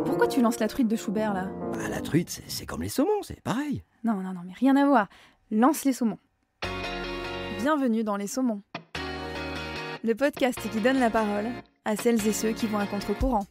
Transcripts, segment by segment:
Pourquoi tu lances la truite de Schubert, là ? Bah, la truite, c'est comme les saumons, c'est pareil. Non, mais rien à voir. Lance les saumons. Bienvenue dans Les Saumons, le podcast qui donne la parole à celles et ceux qui vont à contre-courant.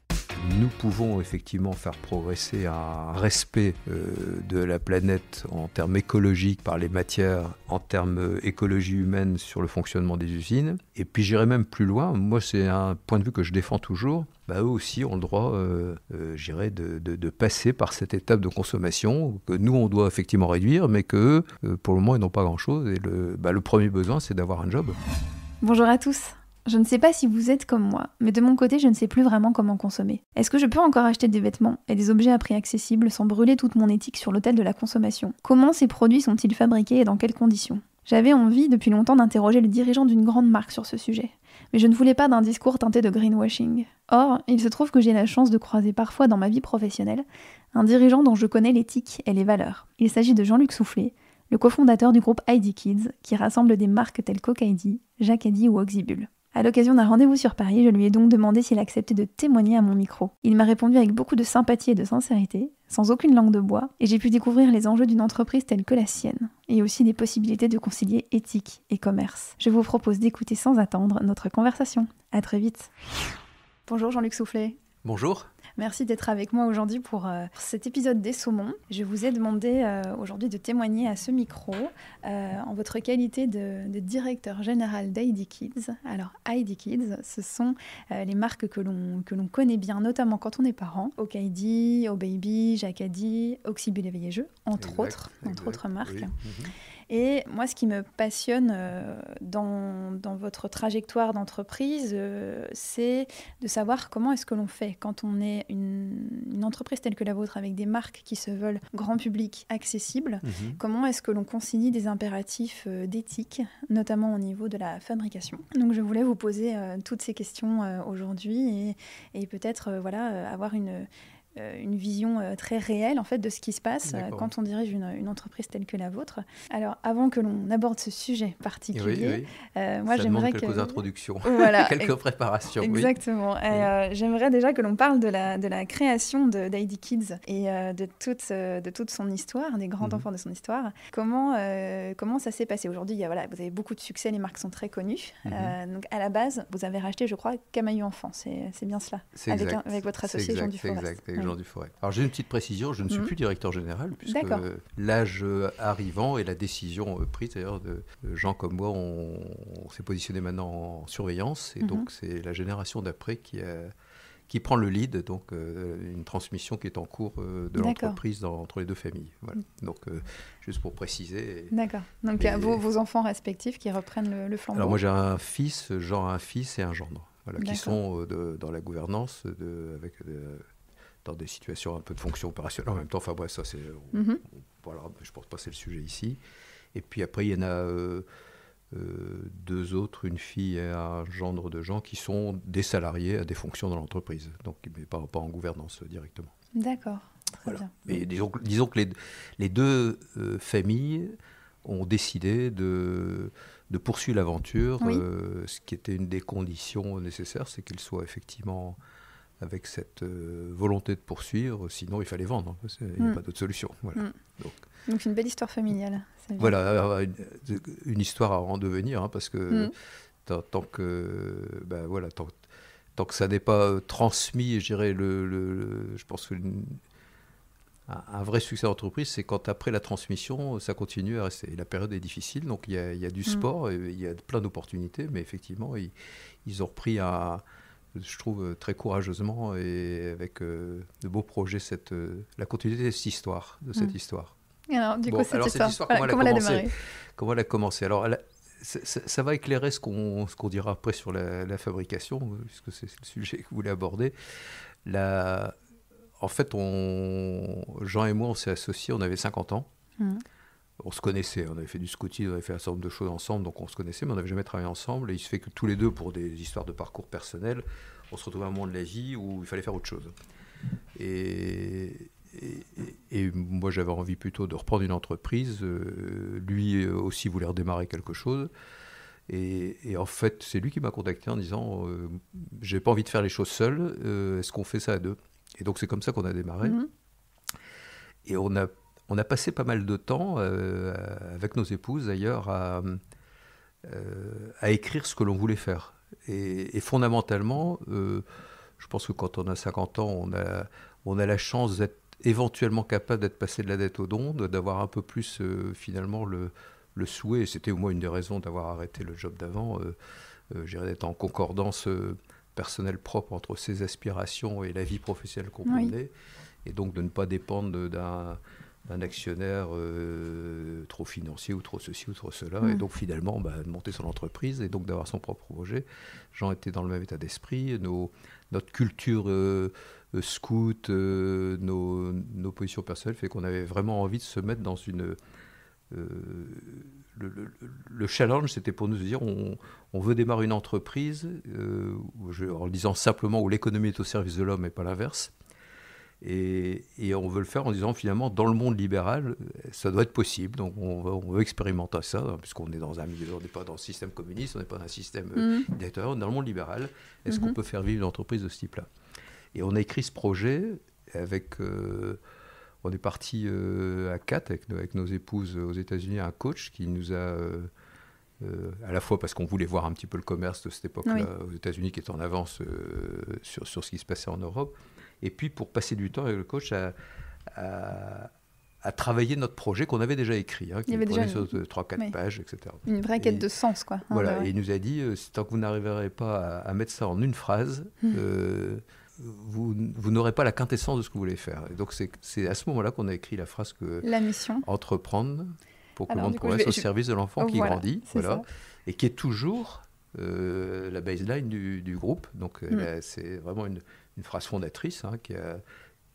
Nous pouvons effectivement faire progresser un respect de la planète en termes écologiques par les matières, en termes écologie humaine sur le fonctionnement des usines. Et puis j'irai même plus loin, moi c'est un point de vue que je défends toujours. Eux aussi ont le droit, de passer par cette étape de consommation que nous on doit effectivement réduire, mais qu'eux, pour le moment, ils n'ont pas grand-chose. Et le premier besoin, c'est d'avoir un job. Bonjour à tous. Je ne sais pas si vous êtes comme moi, mais de mon côté, je ne sais plus vraiment comment consommer. Est-ce que je peux encore acheter des vêtements et des objets à prix accessible sans brûler toute mon éthique sur l'autel de la consommation ? Comment ces produits sont-ils fabriqués et dans quelles conditions ? J'avais envie depuis longtemps d'interroger le dirigeant d'une grande marque sur ce sujet, mais je ne voulais pas d'un discours teinté de greenwashing. Or, il se trouve que j'ai la chance de croiser parfois dans ma vie professionnelle un dirigeant dont je connais l'éthique et les valeurs. Il s'agit de Jean-Luc Soufflet, le cofondateur du groupe ID Kids, qui rassemble des marques telles qu'Ocaidy, Jacadi ou Oxybul. À l'occasion d'un rendez-vous sur Paris, je lui ai donc demandé s'il acceptait de témoigner à mon micro. Il m'a répondu avec beaucoup de sympathie et de sincérité, sans aucune langue de bois, et j'ai pu découvrir les enjeux d'une entreprise telle que la sienne, et aussi des possibilités de concilier éthique et commerce. Je vous propose d'écouter sans attendre notre conversation. À très vite. Bonjour Jean-Luc Soufflet. Bonjour. Merci d'être avec moi aujourd'hui pour cet épisode des Saumons. Je vous ai demandé aujourd'hui de témoigner à ce micro en votre qualité de directeur général d'ID Kids. Alors ID Kids, ce sont les marques que l'on connaît bien, notamment quand on est parent. Ocaidy, Obaby, Jacadi, Oxybul et Veillez-Jeux, entre autres marques. Oui. Et moi, ce qui me passionne dans votre trajectoire d'entreprise, c'est de savoir comment est-ce que l'on fait quand on est une entreprise telle que la vôtre, avec des marques qui se veulent grand public, accessibles. Comment est-ce que l'on concilie des impératifs d'éthique, notamment au niveau de la fabrication. Donc je voulais vous poser toutes ces questions aujourd'hui et peut-être avoir une vision très réelle en fait de ce qui se passe quand on dirige une entreprise telle que la vôtre. Alors avant que l'on aborde ce sujet particulier, moi ça j'aimerais quelques introductions, voilà, quelques préparations. Exactement. Oui. J'aimerais déjà que l'on parle de la création d'ID Kids et de toute son histoire, des grands enfants de son histoire. Comment ça s'est passé aujourd'hui? Vous avez beaucoup de succès, les marques sont très connues. Donc à la base, vous avez racheté, je crois, Camaïeu Enfant. C'est bien cela. C'est exact. Avec votre associé Jean Duforest. C'est exact. Jean Duforest. Alors j'ai une petite précision, je ne suis plus directeur général puisque l'âge arrivant et la décision prise d'ailleurs de gens comme moi, on s'est positionné maintenant en surveillance et donc c'est la génération d'après qui prend le lead, donc une transmission qui est en cours de l'entreprise entre les deux familles. Voilà. Donc juste pour préciser. D'accord. Donc il y a vos enfants respectifs qui reprennent le flambeau. Alors moi j'ai un fils, Jean a un fils et un gendre, qui sont dans la gouvernance dans des situations un peu de fonction opérationnelle en même temps. Enfin bref, ça c'est... Voilà, je ne pense pas que c'est le sujet ici. Et puis après, il y en a deux autres, une fille et un gendre de gens qui sont des salariés à des fonctions dans l'entreprise, donc mais pas en gouvernance directement. D'accord, très bien. Mais disons que les deux familles ont décidé de poursuivre l'aventure. Ce qui était une des conditions nécessaires, c'est qu'ils soient effectivement... avec cette volonté de poursuivre, sinon il fallait vendre, il n'y a pas d'autre solution. Voilà. Donc une belle histoire familiale. Voilà, une histoire à en devenir, parce que tant que ça n'est pas transmis, je dirais, je pense que un vrai succès d'entreprise, c'est quand après la transmission, ça continue à rester. Et la période est difficile, donc il y a du sport, il y a plein d'opportunités, mais effectivement, ils ont repris je trouve très courageusement et avec de beaux projets la continuité de cette histoire. Alors, du coup, cette histoire, comment elle a démarré ? Comment elle a commencé ? Alors, ça va éclairer ce qu'on dira après sur la fabrication, puisque c'est le sujet que vous voulez aborder. En fait, Jean et moi, on s'est associés, on avait 50 ans. On se connaissait, on avait fait du scoutisme, on avait fait un certain nombre de choses ensemble, donc on se connaissait, mais on n'avait jamais travaillé ensemble. Et il se fait que tous les deux, pour des histoires de parcours personnels, on se retrouvait à un moment de la vie où il fallait faire autre chose. Et moi, j'avais envie plutôt de reprendre une entreprise. Lui aussi voulait redémarrer quelque chose. Et en fait, c'est lui qui m'a contacté en disant j'ai pas envie de faire les choses seul, est-ce qu'on fait ça à deux ? Et donc c'est comme ça qu'on a démarré. Et on a passé pas mal de temps, avec nos épouses d'ailleurs, à écrire ce que l'on voulait faire. Et fondamentalement, je pense que quand on a 50 ans, on a la chance d'être éventuellement capable d'être passé de la dette au don, d'avoir un peu plus finalement le souhait, et c'était au moins une des raisons d'avoir arrêté le job d'avant, d'être en concordance personnelle propre entre ses aspirations et la vie professionnelle qu'on menait, et donc de ne pas dépendre d'un actionnaire trop financier ou trop ceci ou trop cela, et donc finalement de monter son entreprise et donc d'avoir son propre projet. Jean était dans le même état d'esprit, notre culture scout, nos positions personnelles fait qu'on avait vraiment envie de se mettre dans une... le challenge, c'était pour nous dire on veut démarrer une entreprise en disant simplement où l'économie est au service de l'homme et pas l'inverse. Et on veut le faire en disant finalement dans le monde libéral ça doit être possible, donc on veut expérimenter ça puisqu'on est dans un milieu, on n'est pas dans le système communiste, on n'est pas dans un système dictatorial, dans le monde libéral, est-ce qu'on peut faire vivre une entreprise de ce type là? Et on a écrit ce projet avec on est parti à 4 avec nos épouses aux États-Unis, un coach qui nous a à la fois parce qu'on voulait voir un petit peu le commerce de cette époque-là aux États-Unis qui était en avance sur ce qui se passait en Europe. Et puis pour passer du temps avec le coach à travailler notre projet qu'on avait déjà écrit, qui prenait sur 3-4 pages, etc. Une vraie quête de sens, quoi. Voilà, et il nous a dit, tant que vous n'arriverez pas à mettre ça en une phrase, vous n'aurez pas la quintessence de ce que vous voulez faire. Et donc c'est à ce moment-là qu'on a écrit la phrase que... La mission. Entreprendre pour que le monde progresse au service de l'enfant qui grandit. Voilà. Et qui est toujours la baseline du groupe. Donc c'est vraiment une phrase fondatrice qui a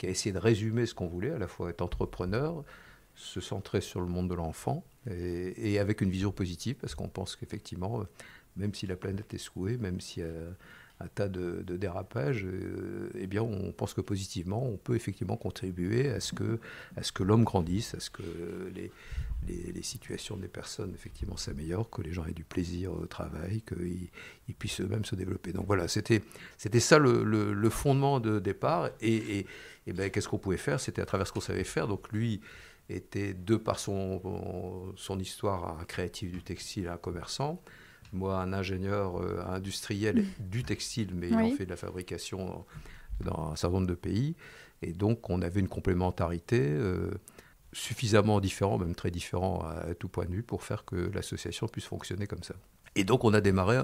essayé de résumer ce qu'on voulait, à la fois être entrepreneur, se centrer sur le monde de l'enfant, et avec une vision positive, parce qu'on pense qu'effectivement, même si la planète est secouée, même s'il y a un tas de dérapages, eh bien on pense que positivement, on peut effectivement contribuer à ce que l'homme grandisse, à ce que les situations des personnes effectivement s'améliorent, que les gens aient du plaisir au travail, qu'ils puissent eux-mêmes se développer. Donc voilà, c'était ça le fondement de départ. Et ben, qu'est-ce qu'on pouvait faire? C'était à travers ce qu'on savait faire. Donc lui était, de par son histoire, un créatif du textile, un commerçant. Moi, un ingénieur industriel du textile, mais ayant fait de la fabrication dans un certain nombre de pays. Et donc, on avait une complémentarité suffisamment différente, même très différente à tout point de vue, pour faire que l'association puisse fonctionner comme ça. Et donc, on a démarré,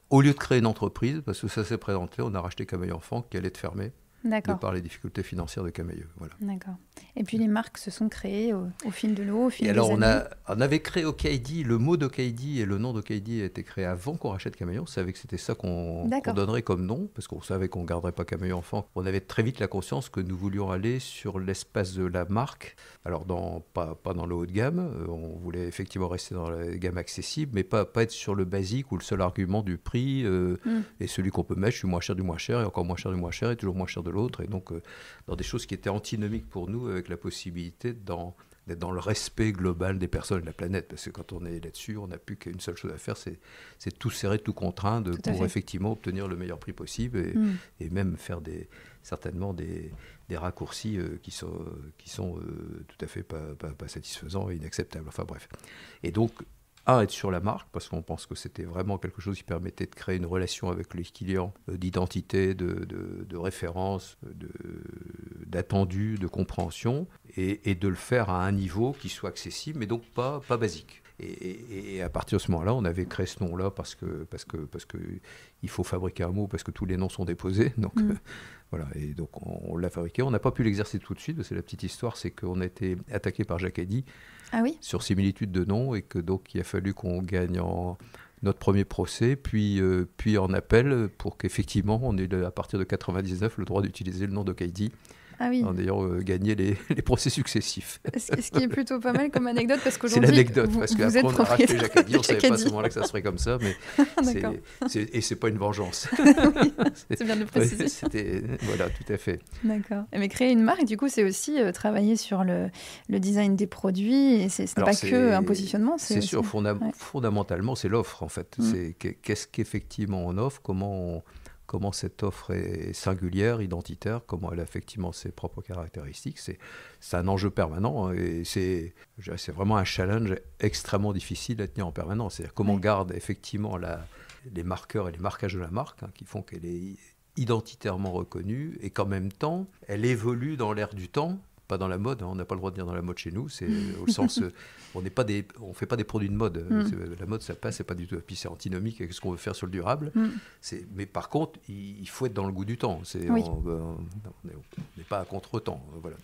au lieu de créer une entreprise, parce que ça s'est présenté, on a racheté Camaïeu Enfant, qui allait être fermé. D'accord. De par les difficultés financières de Camaïeu. Voilà. D'accord. Et puis les marques se sont créées au fil de l'eau, au fil des années. Alors on avait créé Okaïdi, le mot d'Okaïdi et le nom d'Okaïdi a été créé avant qu'on rachète Camaïeu. On savait que c'était ça qu'on donnerait comme nom, parce qu'on savait qu'on ne garderait pas Camaïeu Enfant. On avait très vite la conscience que nous voulions aller sur l'espace de la marque. Alors pas dans le haut de gamme, on voulait effectivement rester dans la gamme accessible, mais pas être sur le basique où le seul argument du prix est celui qu'on peut mettre, je suis moins cher du moins cher, et encore moins cher du moins cher, et toujours moins cher de l'autre. Et donc, dans des choses qui étaient antinomiques pour nous, avec la possibilité d'être dans le respect global des personnes et de la planète. Parce que quand on est là-dessus, on n'a plus qu'une seule chose à faire, c'est tout serrer, tout contraindre pour effectivement obtenir le meilleur prix possible et même faire certainement des raccourcis qui sont tout à fait pas satisfaisants et inacceptables. Enfin bref. Et donc, être sur la marque, parce qu'on pense que c'était vraiment quelque chose qui permettait de créer une relation avec les clients, d'identité, de référence, d'attendu, de compréhension, et de le faire à un niveau qui soit accessible, mais donc pas basique. Et à partir de ce moment-là, on avait créé ce nom-là parce que il faut fabriquer un mot, parce que tous les noms sont déposés. Donc voilà, et donc on l'a fabriqué. On n'a pas pu l'exercer tout de suite, parce que la petite histoire, c'est qu'on a été attaqué par Jacques Eddy sur similitude de noms, et que donc il a fallu qu'on gagne notre premier procès, puis en appel, pour qu'effectivement on ait à partir de 99 le droit d'utiliser le nom d'Okaïdi. En ayant gagné les procès successifs. Ce qui est plutôt pas mal comme anecdote, parce qu'aujourd'hui, c'est l'anecdote, parce vous êtes on a racheté Jacques Eddy, on ne savait pas à ce Eddy. moment-là que ça serait comme ça, mais et c'est pas une vengeance. Oui, c'est bien de le préciser. Voilà, tout à fait. D'accord. Mais créer une marque, du coup, c'est aussi travailler sur le design des produits, et ce n'est pas que un positionnement. C'est aussi... sûr, fondamentalement, c'est l'offre, en fait. C'est qu'est-ce qu'effectivement on offre, comment comment cette offre est singulière, identitaire, comment elle a effectivement ses propres caractéristiques. C'est un enjeu permanent, hein, et c'est vraiment un challenge extrêmement difficile à tenir en permanence. C'est-à-dire comment on garde effectivement les marqueurs et les marquages de la marque, hein, qui font qu'elle est identitairement reconnue et qu'en même temps, elle évolue dans l'air du temps. Pas dans la mode, hein, on n'a pas le droit de dire dans la mode chez nous, c'est au sens, on fait pas des produits de mode, la mode ça passe, c'est pas du tout, puis c'est antinomique avec ce qu'on veut faire sur le durable, mais par contre il faut être dans le goût du temps, on n'est pas à contre-temps, voilà,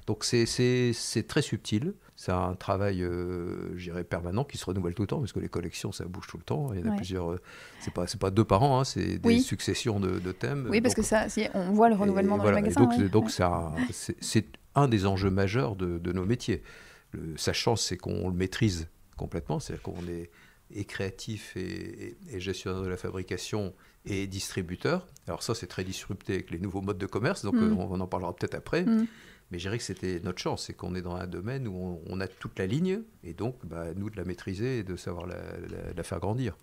donc c'est très subtil, c'est un travail, je dirais, permanent qui se renouvelle tout le temps, parce que les collections ça bouge tout le temps, il y en a plusieurs, c'est pas 2 par an, hein, c'est des successions de thèmes. Oui, parce que ça, on voit le renouvellement dans les magasins. Donc c'est un des enjeux majeurs de nos métiers. Sa chance, c'est qu'on le maîtrise complètement, c'est-à-dire qu'on est créatif et gestionnaire de la fabrication et distributeur. Alors ça, c'est très disrupté avec les nouveaux modes de commerce, donc on en parlera peut-être après. Mais je dirais que c'était notre chance, c'est qu'on est dans un domaine où on a toute la ligne, et donc nous de la maîtriser et de savoir la faire grandir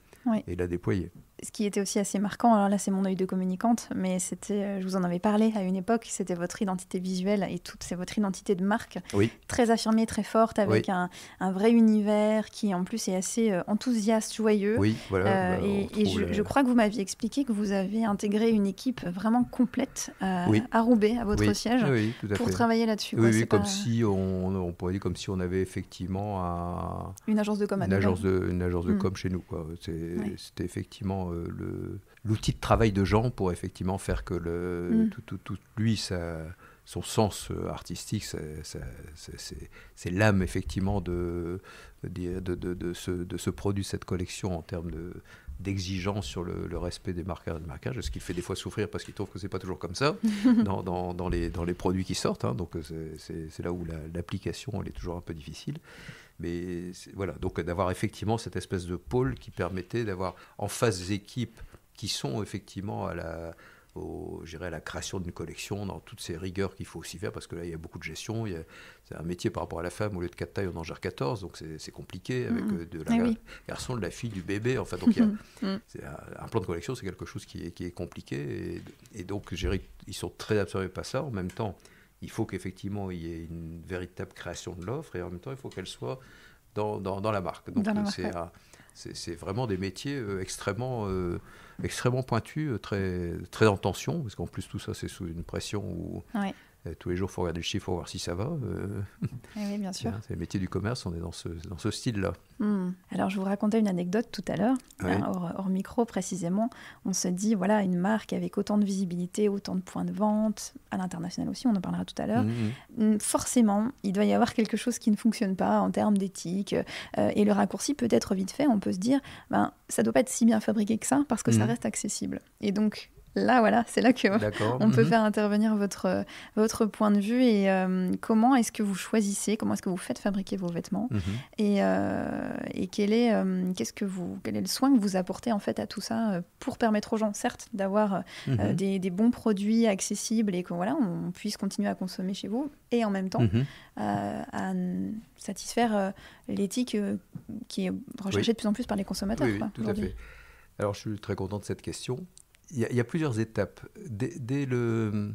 et la déployer. Ce qui était aussi assez marquant, alors là c'est mon œil de communicante, mais c'était, je vous en avais parlé à une époque, c'était votre identité visuelle et c'est votre identité de marque, très affirmée, très forte, avec un vrai univers qui en plus est assez enthousiaste, joyeux. Oui, voilà. Je crois que vous m'aviez expliqué que vous avez intégré une équipe vraiment complète à Roubaix, à votre siège, pour travailler là-dessus. Oui, comme si on pourrait dire comme si on avait effectivement une agence de com. Une agence de com chez nous, quoi. C'était effectivement l'outil de travail de Jean pour effectivement faire que tout lui, son sens artistique, c'est l'âme effectivement de ce produit, cette collection en termes d'exigence sur le respect des marqueurs et de marquage, ce qui fait des fois souffrir parce qu'il trouve que c'est pas toujours comme ça dans les produits qui sortent, hein, donc c'est là où l'application elle est toujours un peu difficile. Mais voilà, donc d'avoir effectivement cette espèce de pôle qui permettait d'avoir en face des équipes qui sont effectivement à la création d'une collection, dans toutes ces rigueurs qu'il faut aussi faire, parce que là il y a beaucoup de gestion, c'est un métier par rapport à la femme, au lieu de 4 tailles on en gère 14, donc c'est compliqué avec garçon, de la fille, du bébé, enfin donc c'est un plan de collection, c'est quelque chose qui est compliqué, et donc ils sont très absorbés par ça. En même temps, il faut qu'effectivement il y ait une véritable création de l'offre, et en même temps il faut qu'elle soit dans la marque. Donc c'est vraiment des métiers extrêmement pointus, très, très en tension, parce qu'en plus tout ça c'est sous une pression où tous les jours il faut regarder le chiffre pour voir si ça va. Oui, bien sûr. C'est le métier du commerce, on est dans ce style-là. Alors je vous racontais une anecdote tout à l'heure, hors micro précisément. On se dit, voilà, une marque avec autant de visibilité, autant de points de vente, à l'international aussi, on en parlera tout à l'heure. Forcément, il doit y avoir quelque chose qui ne fonctionne pas en termes d'éthique. Et le raccourci peut être vite fait, on peut se dire, ça ne doit pas être si bien fabriqué que ça, parce que ça reste accessible. Et donc, là, voilà, c'est là qu'on peut faire intervenir votre point de vue et comment est-ce que vous choisissez, comment est-ce que vous faites fabriquer vos vêtements et quel est le soin que vous apportez en fait à tout ça pour permettre aux gens, certes, d'avoir des bons produits accessibles et on puisse continuer à consommer chez vous et en même temps à satisfaire l'éthique qui est recherchée de plus en plus par les consommateurs. Oui, tout à fait. Alors, je suis très content de cette question. Il y a plusieurs étapes. Dès le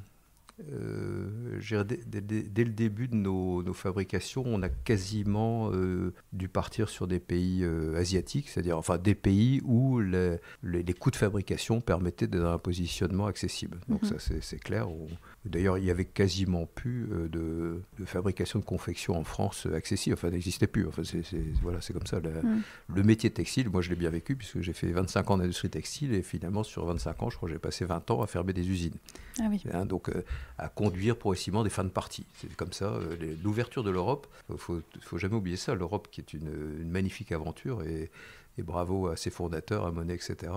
début de nos fabrications, on a quasiment dû partir sur des pays asiatiques, c'est-à-dire des pays où les coûts de fabrication permettaient d'être dans un positionnement accessible. Donc ça, c'est clair. D'ailleurs, il n'y avait quasiment plus de fabrication de confection en France accessible. Enfin, n'existait plus. Enfin, c'est comme ça. Le métier textile, moi, je l'ai bien vécu puisque j'ai fait 25 ans d'industrie textile et finalement, sur 25 ans, je crois que j'ai passé 20 ans à fermer des usines. Ah oui. Donc, à conduire progressivement des fins de partie. C'est comme ça. L'ouverture de l'Europe, il ne faut jamais oublier ça. L'Europe qui est une magnifique aventure et bravo à ses fondateurs, à Monet, etc.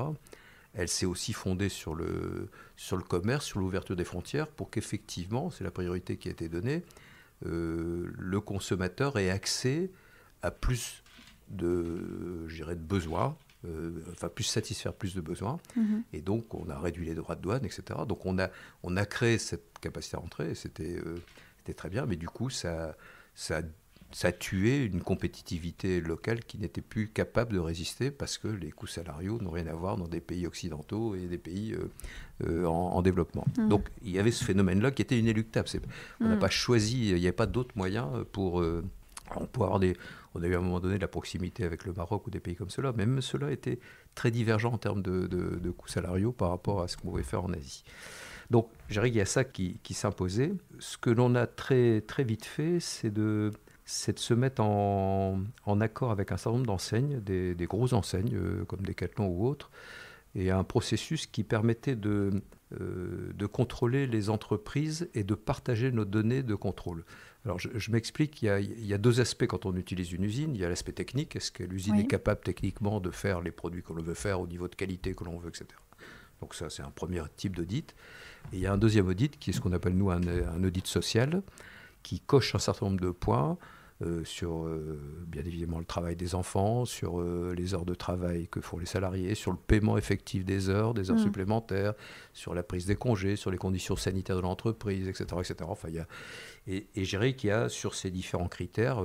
Elle s'est aussi fondée sur le commerce, sur l'ouverture des frontières, pour qu'effectivement, c'est la priorité qui a été donnée, le consommateur ait accès à plus de besoins, puisse satisfaire plus de besoins. Et donc, on a réduit les droits de douane, etc. Donc, on a créé cette capacité à rentrer, et c'était très bien, mais du coup, ça ça a tué une compétitivité locale qui n'était plus capable de résister parce que les coûts salariaux n'ont rien à voir dans des pays occidentaux et des pays en développement. Donc il y avait ce phénomène-là qui était inéluctable. On n'a pas choisi, il n'y avait pas d'autres moyens pour... on a eu à un moment donné de la proximité avec le Maroc ou des pays comme cela, mais même cela était très divergent en termes de coûts salariaux par rapport à ce qu'on pouvait faire en Asie. Donc, je dirais qu'il y a ça qui s'imposait. Ce que l'on a très, très vite fait, c'est de se mettre en accord avec un certain nombre d'enseignes, des grosses enseignes comme Decathlon ou autres, et un processus qui permettait de contrôler les entreprises et de partager nos données de contrôle. Alors, je m'explique, il y a deux aspects quand on utilise une usine. Il y a l'aspect technique, est-ce que l'usine est capable techniquement de faire les produits qu'on veut faire au niveau de qualité que l'on veut, etc. Donc ça, c'est un premier type d'audit. Et il y a un deuxième audit qui est ce qu'on appelle, nous, un audit social, qui coche un certain nombre de points sur, bien évidemment, le travail des enfants, sur les heures de travail que font les salariés, sur le paiement effectif des heures supplémentaires, sur la prise des congés, sur les conditions sanitaires de l'entreprise, etc. etc. Enfin, et je dirais qu'il y a, sur ces différents critères,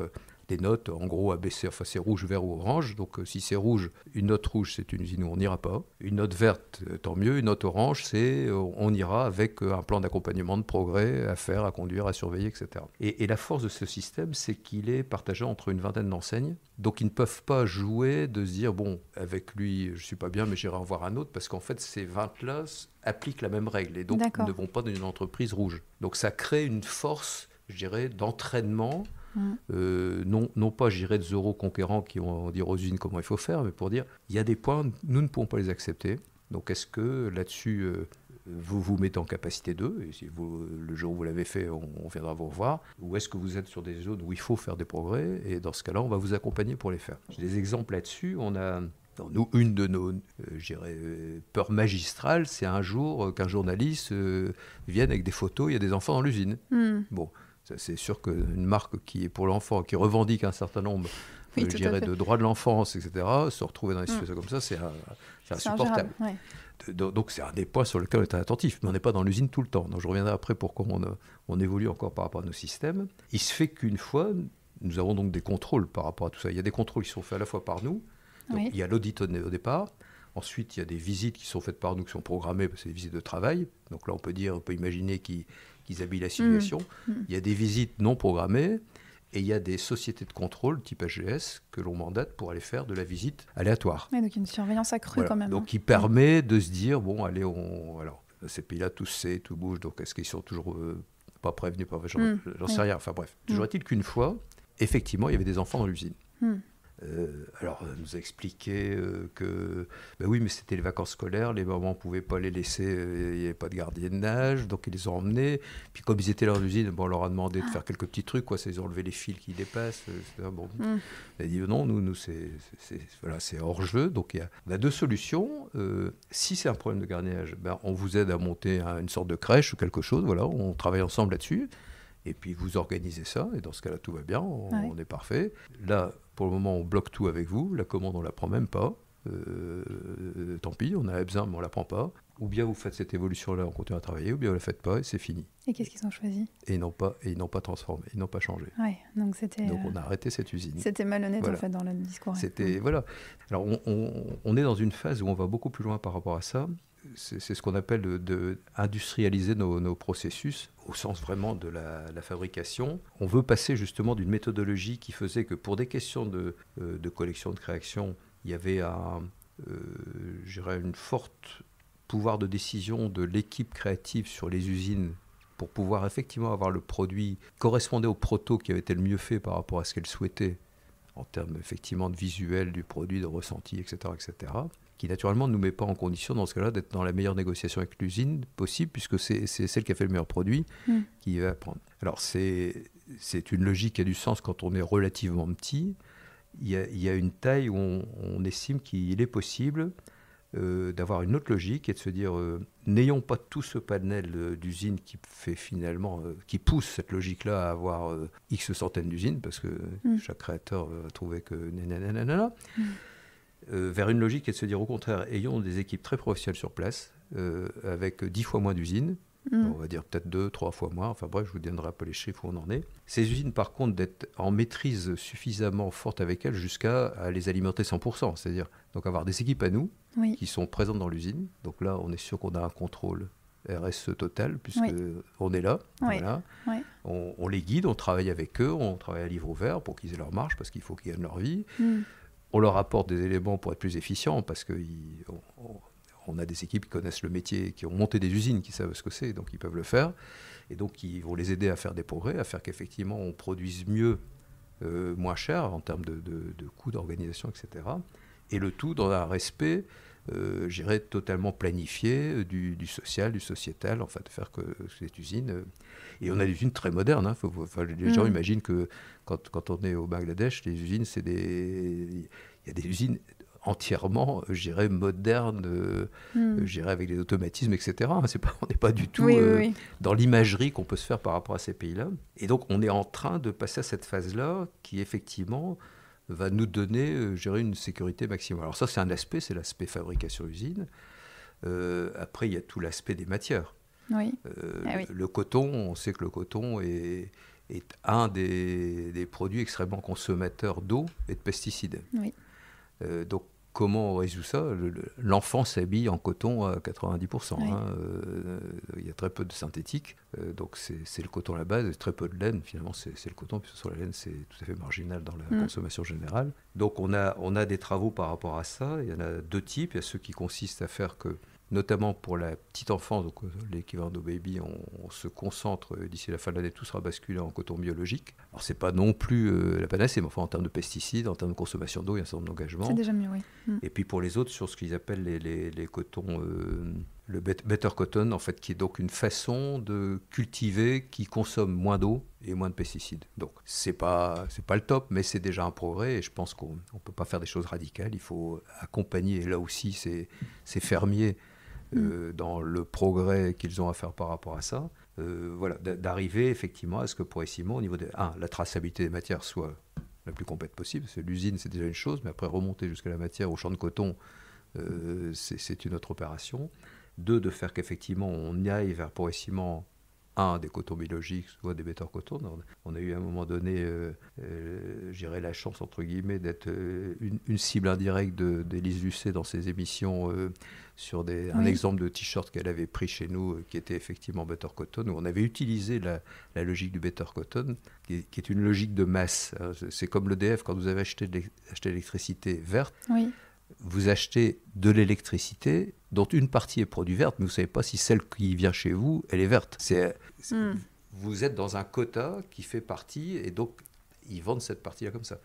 des notes, en gros, ABC, enfin c'est rouge, vert ou orange. Donc si c'est rouge, une note rouge, c'est une usine où on n'ira pas. Une note verte, tant mieux. Une note orange, c'est on ira avec un plan d'accompagnement de progrès à faire, à conduire, à surveiller, etc. Et la force de ce système, c'est qu'il est partagé entre une vingtaine d'enseignes. Donc ils ne peuvent pas jouer de se dire, bon, avec lui, je ne suis pas bien, mais j'irai en voir un autre, parce qu'en fait, ces 20-là appliquent la même règle et donc ne vont pas dans une entreprise rouge. Donc ça crée une force, je dirais, d'entraînement. Non pas, je dirais, des euros conquérants qui vont dire aux usines comment il faut faire, mais pour dire, il y a des points, nous ne pouvons pas les accepter. Donc est-ce que là-dessus, vous vous mettez en capacité d'eux, et si le jour où vous l'avez fait, on viendra vous revoir, ou est-ce que vous êtes sur des zones où il faut faire des progrès, et dans ce cas-là, on va vous accompagner pour les faire. J'ai des exemples là-dessus. On a... Nous, une de nos peurs magistrales, c'est un jour qu'un journaliste vienne avec des photos, il y a des enfants dans l'usine. Bon, ça, c'est sûr qu'une marque qui est pour l'enfant, qui revendique un certain nombre de droits de l'enfance, etc., se retrouver dans des situations comme ça, c'est insupportable. Donc c'est un des points sur lesquels on est attentif, mais on n'est pas dans l'usine tout le temps. Donc je reviendrai après pour comment on évolue encore par rapport à nos systèmes. Il se fait qu'une fois, nous avons donc des contrôles par rapport à tout ça. Il y a des contrôles qui sont faits à la fois par nous. Donc, il y a l'audit au départ. Ensuite, il y a des visites qui sont faites par nous, qui sont programmées, parce que c'est des visites de travail. Donc là, on peut imaginer qu'ils habillent la situation. Il y a des visites non programmées. Et il y a des sociétés de contrôle, type HGS, que l'on mandate pour aller faire de la visite aléatoire. Donc une surveillance accrue quand même. Donc qui permet de se dire, bon, allez, alors, ces pays-là, tout se sait, tout bouge. Donc est-ce qu'ils sont toujours pas prévenus, j'en sais rien. Enfin bref, toujours est-il qu'une fois, effectivement, il y avait des enfants dans l'usine. Alors, elle nous a expliqué que, ben oui, mais c'était les vacances scolaires, les mamans ne pouvaient pas les laisser, il n'y avait pas de gardiennage, donc ils les ont emmenés. Puis comme ils étaient dans l'usine, on leur a demandé de faire quelques petits trucs, quoi, ils ont enlevé les fils qui dépassent, etc. Bon. Elle a dit non, nous c'est hors jeu, donc on a deux solutions. Si c'est un problème de gardiennage, ben, on vous aide à monter une sorte de crèche ou quelque chose, voilà, on travaille ensemble là-dessus. Et puis vous organisez ça, et dans ce cas-là, tout va bien, on est parfait. Là, pour le moment, on bloque tout avec vous. La commande, on ne la prend même pas. Tant pis, on a besoin, mais on ne la prend pas. Ou bien vous faites cette évolution-là, on continue à travailler, ou bien vous ne la faites pas, et c'est fini. Et qu'est-ce qu'ils ont choisi ? Et ils n'ont pas transformé, ils n'ont pas changé. Donc on a arrêté cette usine. C'était malhonnête, en fait, dans le discours. Voilà. Alors, on est dans une phase où on va beaucoup plus loin par rapport à ça. C'est ce qu'on appelle d'industrialiser nos processus au sens vraiment de la fabrication. On veut passer justement d'une méthodologie qui faisait que pour des questions de collection, de création, il y avait une forte pouvoir de décision de l'équipe créative sur les usines pour pouvoir effectivement avoir le produit qui correspondait au proto qui avait été le mieux fait par rapport à ce qu'elle souhaitait en termes effectivement de visuel du produit, de ressenti, etc., qui naturellement ne nous met pas en condition dans ce cas-là d'être dans la meilleure négociation avec l'usine possible, puisque c'est celle qui a fait le meilleur produit qui va prendre. Alors c'est une logique qui a du sens quand on est relativement petit. Il y a une taille où on estime qu'il est possible d'avoir une autre logique et de se dire n'ayons pas tout ce panel d'usines qui fait finalement qui pousse cette logique-là à avoir X centaines d'usines, parce que chaque créateur va trouver que nanana. Vers une logique qui est de se dire au contraire, ayons des équipes très professionnelles sur place, avec 10 fois moins d'usines, On va dire peut-être 2-3 fois moins. Enfin bref, je vous donnerai un peu les chiffres où on en est. Ces usines, par contre, d'être en maîtrise suffisamment forte avec elles jusqu'à les alimenter 100%. C'est-à-dire donc avoir des équipes à nous qui sont présentes dans l'usine. Donc là, on est sûr qu'on a un contrôle RSE total, puisqu'on est là. Voilà. On les guide, on travaille avec eux, on travaille à livre ouvert pour qu'ils aient leur marge, parce qu'il faut qu'ils gagnent leur vie. On leur apporte des éléments pour être plus efficients, parce qu'on a des équipes qui connaissent le métier, qui ont monté des usines, qui savent ce que c'est, donc ils peuvent le faire. Et donc, ils vont les aider à faire des progrès, à faire qu'effectivement, on produise mieux, moins cher, en termes de coûts d'organisation, etc. Et le tout dans un respect... je dirais totalement planifié du social, du sociétal, enfin de faire que cette usine... et on a des usines très modernes. Hein, les gens imaginent que quand on est au Bangladesh, les usines, il y a des usines entièrement, je dirais, modernes, je dirais avec des automatismes, etc. Hein, on n'est pas du tout dans l'imagerie qu'on peut se faire par rapport à ces pays-là. Et donc, on est en train de passer à cette phase-là qui, effectivement... va nous donner, je dirais, une sécurité maximale. Alors ça, c'est un aspect, c'est l'aspect fabrication usine. Après, il y a tout l'aspect des matières. Le coton, on sait que le coton est un des produits extrêmement consommateurs d'eau et de pesticides. Donc, comment on résout ça ? L'enfant s'habille en coton à 90%. Il y a très peu de synthétique. Donc, c'est le coton à la base. Très peu de laine, finalement, c'est le coton. Puisque sur la laine, c'est tout à fait marginal dans la consommation générale. Donc, on a des travaux par rapport à ça. Il y en a deux types. Il y a ceux qui consistent à faire que, notamment pour la petite enfance, donc l'équivalent de baby, on se concentre d'ici la fin de l'année, tout sera basculé en coton biologique. Alors c'est pas non plus la panacée, mais enfin en termes de pesticides, en termes de consommation d'eau, il y a un certain nombre d'engagements. C'est déjà mieux, Et puis pour les autres, sur ce qu'ils appellent les cotons, le better cotton, en fait, qui est donc une façon de cultiver qui consomme moins d'eau et moins de pesticides. Donc c'est pas le top, mais c'est déjà un progrès, et je pense qu'on peut pas faire des choses radicales. Il faut accompagner, et là aussi ces fermiers, dans le progrès qu'ils ont à faire par rapport à ça, d'arriver effectivement à ce que progressivement, au niveau de la traçabilité des matières soit la plus complète possible. Parce que l'usine, c'est déjà une chose, mais après remonter jusqu'à la matière, au champ de coton, c'est une autre opération. 2, de faire qu'effectivement on y aille vers progressivement des cotons biologiques, soit des better cotton. On a eu à un moment donné, je dirais, la chance, entre guillemets, d'être une cible indirecte d'Élise Lucet dans ses émissions sur un exemple de t-shirt qu'elle avait pris chez nous, qui était effectivement better cotton, où on avait utilisé la logique du better cotton, qui est une logique de masse. C'est comme l'EDF, quand vous avez acheté l'électricité verte, vous achetez de l'électricité dont une partie est produite verte, mais vous ne savez pas si celle qui vient chez vous, elle est verte. Vous êtes dans un quota qui fait partie, et donc ils vendent cette partie-là comme ça.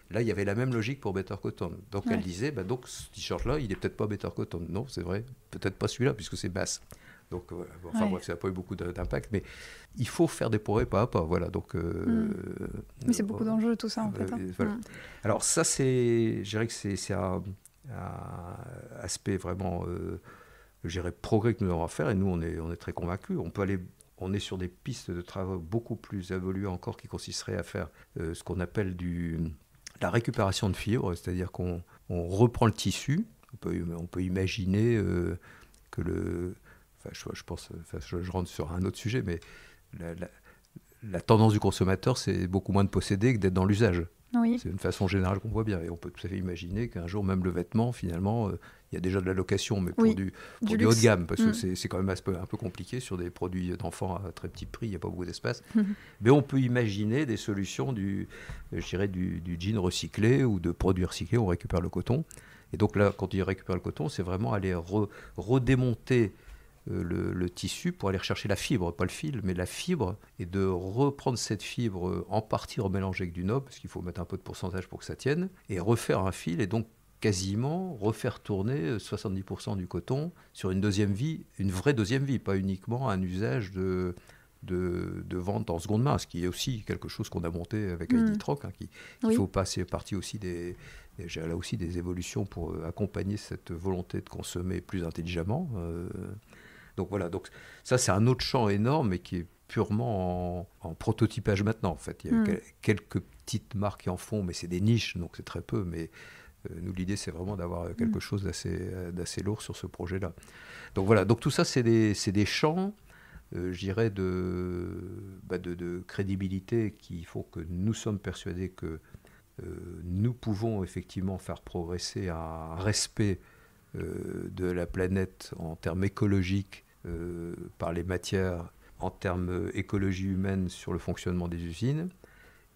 Là, il y avait la même logique pour Better Cotton. Donc elle disait, donc ce t-shirt-là, il n'est peut-être pas Better Cotton. Non, c'est vrai, peut-être pas celui-là, puisque c'est basse. Donc voilà. Bref, ça n'a pas eu beaucoup d'impact, mais il faut faire des progrès pas à pas. Voilà, donc, mais c'est beaucoup d'enjeux tout ça, en fait. Voilà. Alors ça, je dirais que c'est un aspect vraiment, je dirais, progrès que nous avons à faire, et nous, on est très convaincus. On est sur des pistes de travail beaucoup plus évoluées encore, qui consisteraient à faire ce qu'on appelle la récupération de fibres, c'est-à-dire qu'on reprend le tissu. On peut imaginer que je pense, je rentre sur un autre sujet, mais la tendance du consommateur, c'est beaucoup moins de posséder que d'être dans l'usage. C'est une façon générale qu'on voit bien. Et on peut tout à fait imaginer qu'un jour, même le vêtement, finalement, il y a déjà de la location, mais pour du haut de gamme, parce que c'est quand même un peu compliqué sur des produits d'enfants à très petit prix, il n'y a pas beaucoup d'espace. Mais on peut imaginer des solutions du jean recyclé ou de produits recyclés, on récupère le coton. Et donc là, quand il récupère le coton, c'est vraiment aller redémonter le tissu pour aller rechercher la fibre, pas le fil, mais la fibre, et de reprendre cette fibre en partie remélanger avec du noble, parce qu'il faut mettre un peu de pourcentage pour que ça tienne, et refaire un fil, et donc quasiment refaire tourner 70% du coton sur une deuxième vie, une vraie deuxième vie, pas uniquement un usage de vente en seconde main, ce qui est aussi quelque chose qu'on a monté avec ID Troc, qu'il faut passer partie aussi j'ai là aussi des évolutions pour accompagner cette volonté de consommer plus intelligemment. Donc voilà, donc ça c'est un autre champ énorme, mais qui est purement en prototypage maintenant en fait. Il y a quelques petites marques qui en font, mais c'est des niches, donc c'est très peu, mais nous l'idée c'est vraiment d'avoir quelque chose d'assez lourd sur ce projet-là. Donc voilà, donc tout ça c'est des champs je dirais, de crédibilité qui font que nous sommes persuadés que nous pouvons effectivement faire progresser un respect de la planète en termes écologiques par les matières, en termes écologie humaine sur le fonctionnement des usines.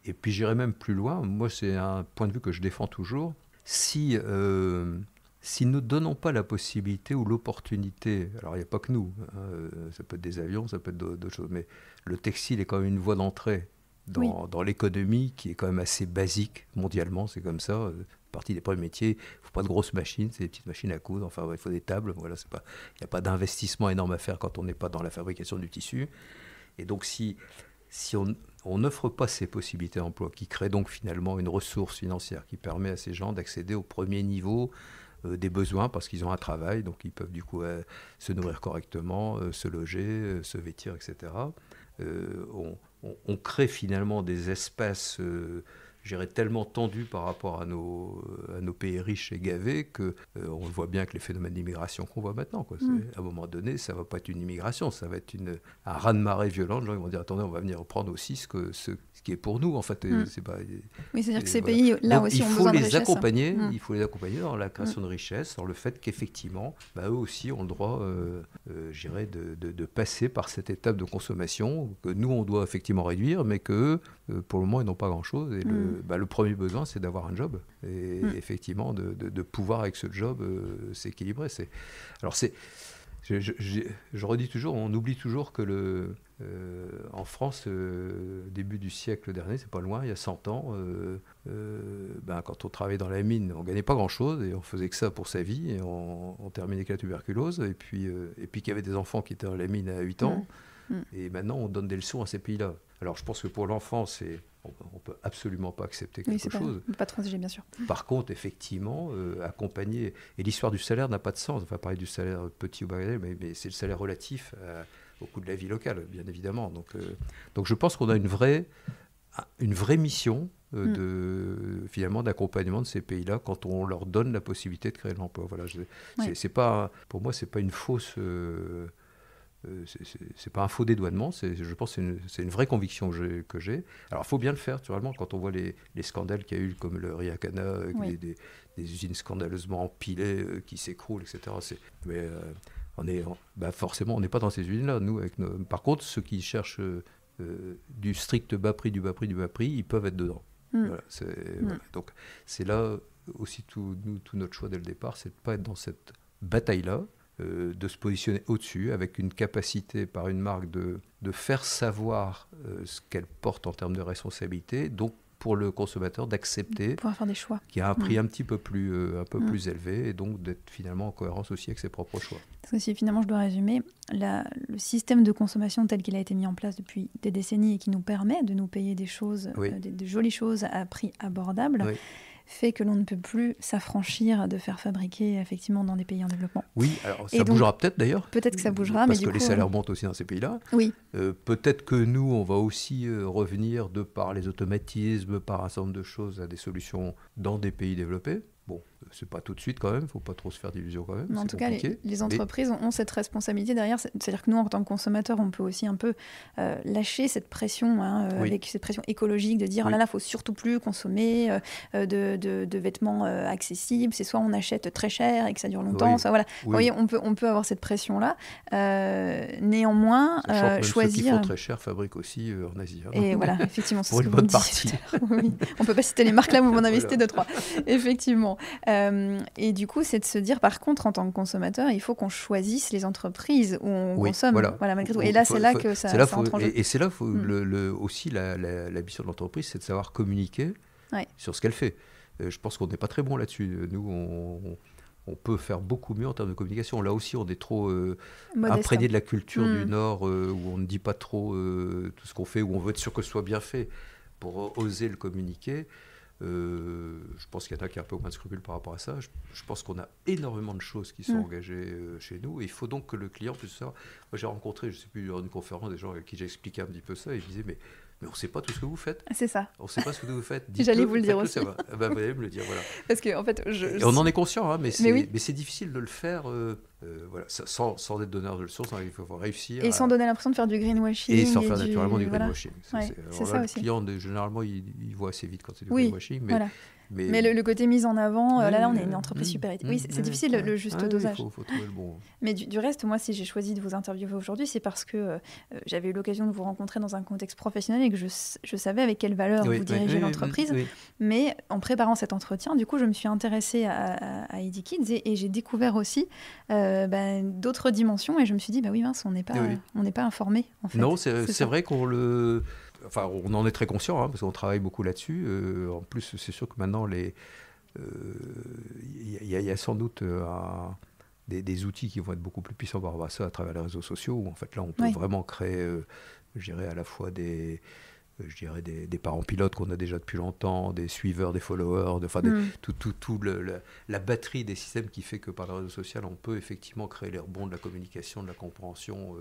Et puis j'irai même plus loin, moi c'est un point de vue que je défends toujours, si nous ne donnons pas la possibilité ou l'opportunité, alors il n'y a pas que nous, hein, ça peut être des avions, ça peut être d'autres choses, mais le textile est quand même une voie d'entrée dans l'économie qui est quand même assez basique mondialement, c'est comme ça, partie des premiers métiers, il ne faut pas de grosses machines, c'est des petites machines à coudre, enfin il faut des tables, voilà, il n'y a pas d'investissement énorme à faire quand on n'est pas dans la fabrication du tissu. Et donc si on n'offre pas ces possibilités d'emploi, qui créent donc finalement une ressource financière qui permet à ces gens d'accéder au premier niveau des besoins parce qu'ils ont un travail, donc ils peuvent du coup se nourrir correctement, se loger, se vêtir, etc. On crée finalement des espaces, je dirais, tellement tendus par rapport à nos pays riches et gavés qu'on le voit bien avec les phénomènes d'immigration qu'on voit maintenant, quoi. À un moment donné, ça ne va pas être une immigration, ça va être un raz-de-marée violent. Les gens vont dire, attendez, on va venir prendre aussi ce qui est pour nous, en fait. C'est pas, oui, c'est-à-dire que ces pays-là aussi ont besoin de richesse. Il faut les accompagner dans la création de richesse, dans le fait qu'effectivement, eux aussi ont le droit, je dirais, de passer par cette étape de consommation que nous, on doit effectivement réduire, mais qu'eux, pour le moment, ils n'ont pas grand-chose. Et le premier besoin, c'est d'avoir un job. Et effectivement, de pouvoir, avec ce job, s'équilibrer. Je redis toujours, on oublie toujours que en France, début du siècle dernier, c'est pas loin, il y a 100 ans, quand on travaillait dans la mine, on gagnait pas grand-chose et on faisait que ça pour sa vie et on terminait avec la tuberculose. Et puis qu'il y avait des enfants qui étaient dans la mine à 8 ans. Et maintenant, on donne des leçons à ces pays-là. Alors, je pense que pour l'enfant, on peut absolument pas accepter quelque chose. On peut pas transiger, bien sûr. Par contre, effectivement, accompagner... Et l'histoire du salaire n'a pas de sens. Enfin, parler du salaire petit ou bas, mais c'est le salaire relatif au coût de la vie locale, bien évidemment. Donc je pense qu'on a une vraie mission finalement d'accompagnement de ces pays-là quand on leur donne la possibilité de créer de l'emploi. Voilà, c'est pas, pour moi, c'est pas une fausse... c'est pas un faux dédouanement, je pense que c'est une vraie conviction que j'ai. Alors il faut bien le faire, naturellement, quand on voit les scandales qu'il y a eu, comme le Riacana, avec des usines scandaleusement empilées qui s'écroulent, etc. Mais forcément, on n'est pas dans ces usines-là. Par contre, ceux qui cherchent du strict bas prix, ils peuvent être dedans. Voilà, Donc c'est là aussi tout notre choix dès le départ, c'est de ne pas être dans cette bataille-là, de se positionner au-dessus avec une capacité par une marque de faire savoir ce qu'elle porte en termes de responsabilité, donc pour le consommateur d'accepter pouvoir faire des choix qui a un prix un petit peu plus élevé et donc d'être finalement en cohérence aussi avec ses propres choix. Parce que si finalement je dois résumer, le système de consommation tel qu'il a été mis en place depuis des décennies et qui nous permet de nous payer des choses, de jolies choses à prix abordable, fait que l'on ne peut plus s'affranchir de faire fabriquer effectivement dans des pays en développement. Oui, alors ça bougera peut-être d'ailleurs. Peut-être que ça bougera, parce que les salaires montent aussi dans ces pays-là. Oui. Peut-être que nous, on va aussi revenir de par les automatismes, par un certain nombre de choses, à des solutions dans des pays développés. Bon, c'est pas tout de suite quand même, il ne faut pas trop se faire d'illusions quand même. Mais en tout cas, les entreprises ont cette responsabilité derrière. C'est-à-dire que nous, en tant que consommateurs, on peut aussi un peu lâcher cette pression, avec cette pression écologique de dire oh là là, il ne faut surtout plus consommer de vêtements accessibles. C'est soit on achète très cher et que ça dure longtemps, soit voilà. Vous voyez, on peut avoir cette pression-là. Néanmoins, choisir. Ceux qui font très cher fabriquent aussi en Asie. Et voilà, effectivement, c'est pour une bonne partie. Oui. On ne peut pas citer les marques là, où on en a cité 2-3. Effectivement. Et du coup, c'est de se dire, par contre, en tant que consommateur, il faut qu'on choisisse les entreprises où on consomme, malgré tout. Et là, c'est là que ça entre en jeu. Et c'est là aussi la mission de l'entreprise, c'est de savoir communiquer sur ce qu'elle fait. Je pense qu'on n'est pas très bon là-dessus. Nous, on peut faire beaucoup mieux en termes de communication. Là aussi, on est trop imprégné de la culture du Nord, où on ne dit pas trop tout ce qu'on fait, où on veut être sûr que ce soit bien fait pour oser le communiquer. Je pense qu'il y en a qui ont un peu moins de scrupules par rapport à ça. Je pense qu'on a énormément de choses qui sont engagées chez nous. Et il faut donc que le client puisse savoir. j'ai rencontré, je ne sais plus, dans une conférence, des gens avec qui j'ai expliqué un petit peu ça, et je disais, mais on ne sait pas tout ce que vous faites. C'est ça. On ne sait pas ce que vous faites. J'allais vous le dire aussi. Vous allez me le dire, voilà. Parce que, en fait, et on en est conscient, hein, mais oui. c'est difficile de le faire voilà, sans être donneur de leçons, il faut réussir. Et sans donner l'impression de faire du greenwashing. Et sans faire naturellement du greenwashing. Voilà. C'est ça le aussi. client, généralement, il voit assez vite quand c'est du oui, greenwashing. Voilà. Mais le côté mise en avant, là, on est une entreprise super éthique. Oui, c'est difficile le juste dosage. Il faut trouver le bon. Mais du reste, moi, si j'ai choisi de vous interviewer aujourd'hui, c'est parce que j'avais eu l'occasion de vous rencontrer dans un contexte professionnel et que je savais avec quelles valeurs vous dirigez l'entreprise. Mais en préparant cet entretien, du coup, je me suis intéressée à ID Kids et j'ai découvert aussi d'autres dimensions. Et je me suis dit, bah oui, mince, on n'est pas informé, en fait. Non, c'est vrai qu'on le... Enfin, on en est très conscient, hein, parce qu'on travaille beaucoup là-dessus. En plus, c'est sûr que maintenant, il y a sans doute des outils qui vont être beaucoup plus puissants par rapport à ça à travers les réseaux sociaux, où en fait, là, on peut vraiment créer, je dirais, à la fois des parents pilotes qu'on a déjà depuis longtemps, des suiveurs, des followers, la batterie des systèmes qui fait que par le réseau social, on peut effectivement créer les rebonds de la communication, de la compréhension.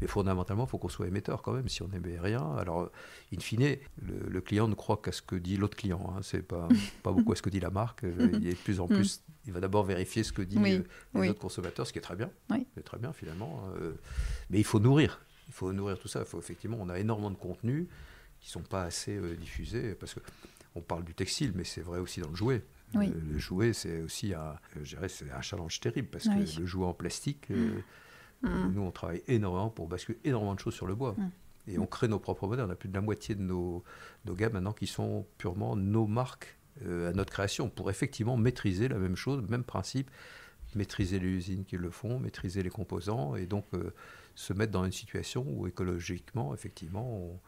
Mais fondamentalement, il faut qu'on soit émetteur quand même. Si on n'émet rien, alors, in fine, le client ne croit qu'à ce que dit l'autre client. Hein. C'est pas beaucoup à ce que dit la marque. Il est de plus en plus... Il va d'abord vérifier ce que disent les autres consommateurs, ce qui est très bien. C'est très bien, finalement. Mais il faut nourrir. Il faut nourrir tout ça. Effectivement, on a énormément de contenu qui ne sont pas assez diffusés, parce qu'on parle du textile, mais c'est vrai aussi dans le jouet. Le jouet, c'est aussi c'est un challenge terrible, parce que le jouet en plastique, nous, on travaille énormément pour basculer énormément de choses sur le bois. Et on crée nos propres modèles. On a plus de la moitié de nos gammes maintenant qui sont purement nos marques à notre création, pour effectivement maîtriser la même chose, même principe, maîtriser les usines qui le font, maîtriser les composants, et donc se mettre dans une situation où écologiquement, effectivement,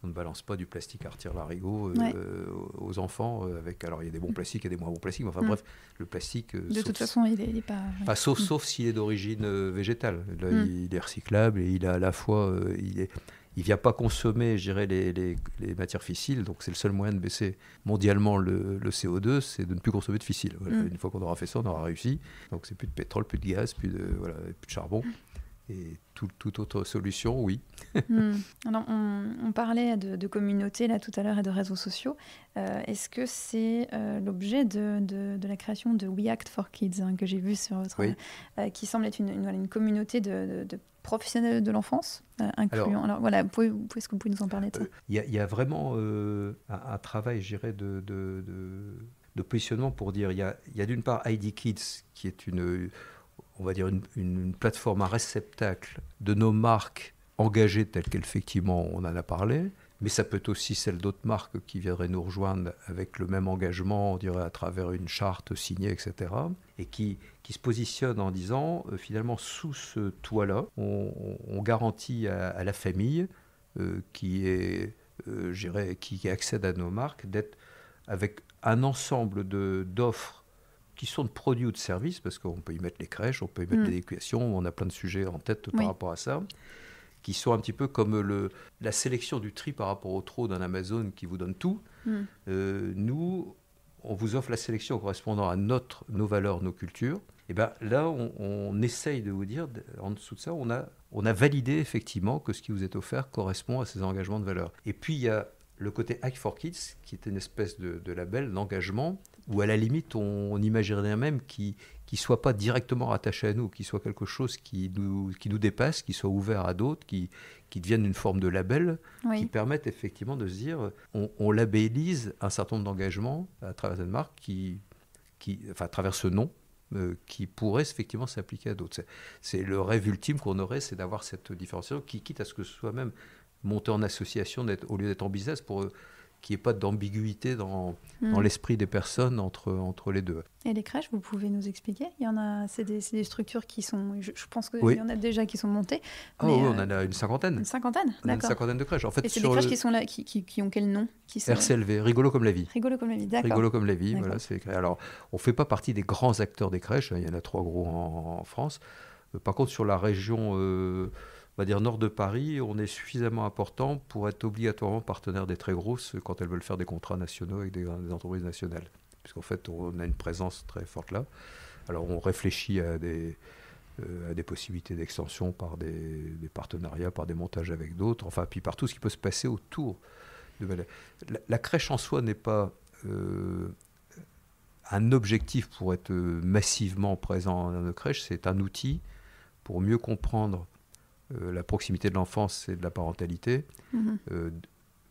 on ne balance pas du plastique à retirer-larigot aux enfants. Alors, il y a des bons plastiques et des moins bons plastiques, mais enfin bref, le plastique... de toute façon, il n'est pas... Enfin, sauf s'il est d'origine végétale. Là, il est recyclable et il a à la fois... il ne vient pas consommer, je dirais, les matières fissiles, donc c'est le seul moyen de baisser mondialement le CO2, c'est de ne plus consommer de fissiles. Voilà. Une fois qu'on aura fait ça, on aura réussi. Donc c'est plus de pétrole, plus de gaz, plus de charbon. Et toute autre solution, oui. Alors, on parlait de communauté là tout à l'heure et de réseaux sociaux. Est-ce que c'est l'objet de la création de We Act for Kids, que j'ai vu sur votre... qui semble être une communauté de professionnels de l'enfance incluant... Alors voilà, est-ce que vous pouvez nous en parler de ça ? Il y a vraiment un travail, je dirais, de positionnement pour dire... Il y a d'une part ID Kids, qui est on va dire une plateforme, un réceptacle de nos marques engagées telles qu'effectivement on en a parlé, mais ça peut être aussi celle d'autres marques qui viendraient nous rejoindre avec le même engagement, on dirait à travers une charte signée, etc. Et qui se positionne en disant, finalement, sous ce toit-là, on garantit à la famille qui accède à nos marques d'être avec un ensemble d'offres qui sont de produits ou de services, parce qu'on peut y mettre les crèches, on peut y mettre l'éducation, on a plein de sujets en tête par rapport à ça, qui sont un petit peu comme la sélection du tri par rapport au trop d'un Amazon qui vous donne tout. Nous, on vous offre la sélection correspondant à nos valeurs, nos cultures. Et bien là, on essaye de vous dire, en dessous de ça, on a validé effectivement que ce qui vous est offert correspond à ces engagements de valeurs. Et puis, il y a le côté Act for Kids, qui est une espèce de label, d'engagement, où à la limite, on imaginerait même qu'il ne soit pas directement rattaché à nous, qu'il soit quelque chose qui nous dépasse, qui soit ouvert à d'autres, qui devienne une forme de label, qui permette effectivement de se dire, on labellise un certain nombre d'engagements à travers cette marque, à travers ce nom, qui pourrait effectivement s'appliquer à d'autres. C'est le rêve ultime qu'on aurait, c'est d'avoir cette différenciation, qui quitte à ce que ce soit même monté en association au lieu d'être en business, pour qu'il n'y ait pas d'ambiguïté dans l'esprit des personnes entre les deux. Et les crèches, vous pouvez nous expliquer ? Il y en a, c'est des structures qui sont... Je pense qu'il y en a déjà qui sont montées. Oui, on en a une cinquantaine. Une cinquantaine, d'accord. On a une cinquantaine de crèches. En fait, et c'est des crèches qui sont là, qui ont quel nom ? RCLV, Rigolo comme la vie. Rigolo comme la vie, d'accord. Rigolo comme la vie, voilà. Alors, on ne fait pas partie des grands acteurs des crèches, il y en a 3 gros en France. Par contre, sur la région... on va dire nord de Paris, on est suffisamment important pour être obligatoirement partenaire des très grosses quand elles veulent faire des contrats nationaux avec des entreprises nationales. Puisqu'en fait, on a une présence très forte là. Alors, on réfléchit à à des possibilités d'extension par des partenariats, par des montages avec d'autres, enfin, puis par tout ce qui peut se passer autour. La crèche en soi n'est pas un objectif pour être massivement présent dans nos crèches, c'est un outil pour mieux comprendre la proximité de l'enfance et de la parentalité,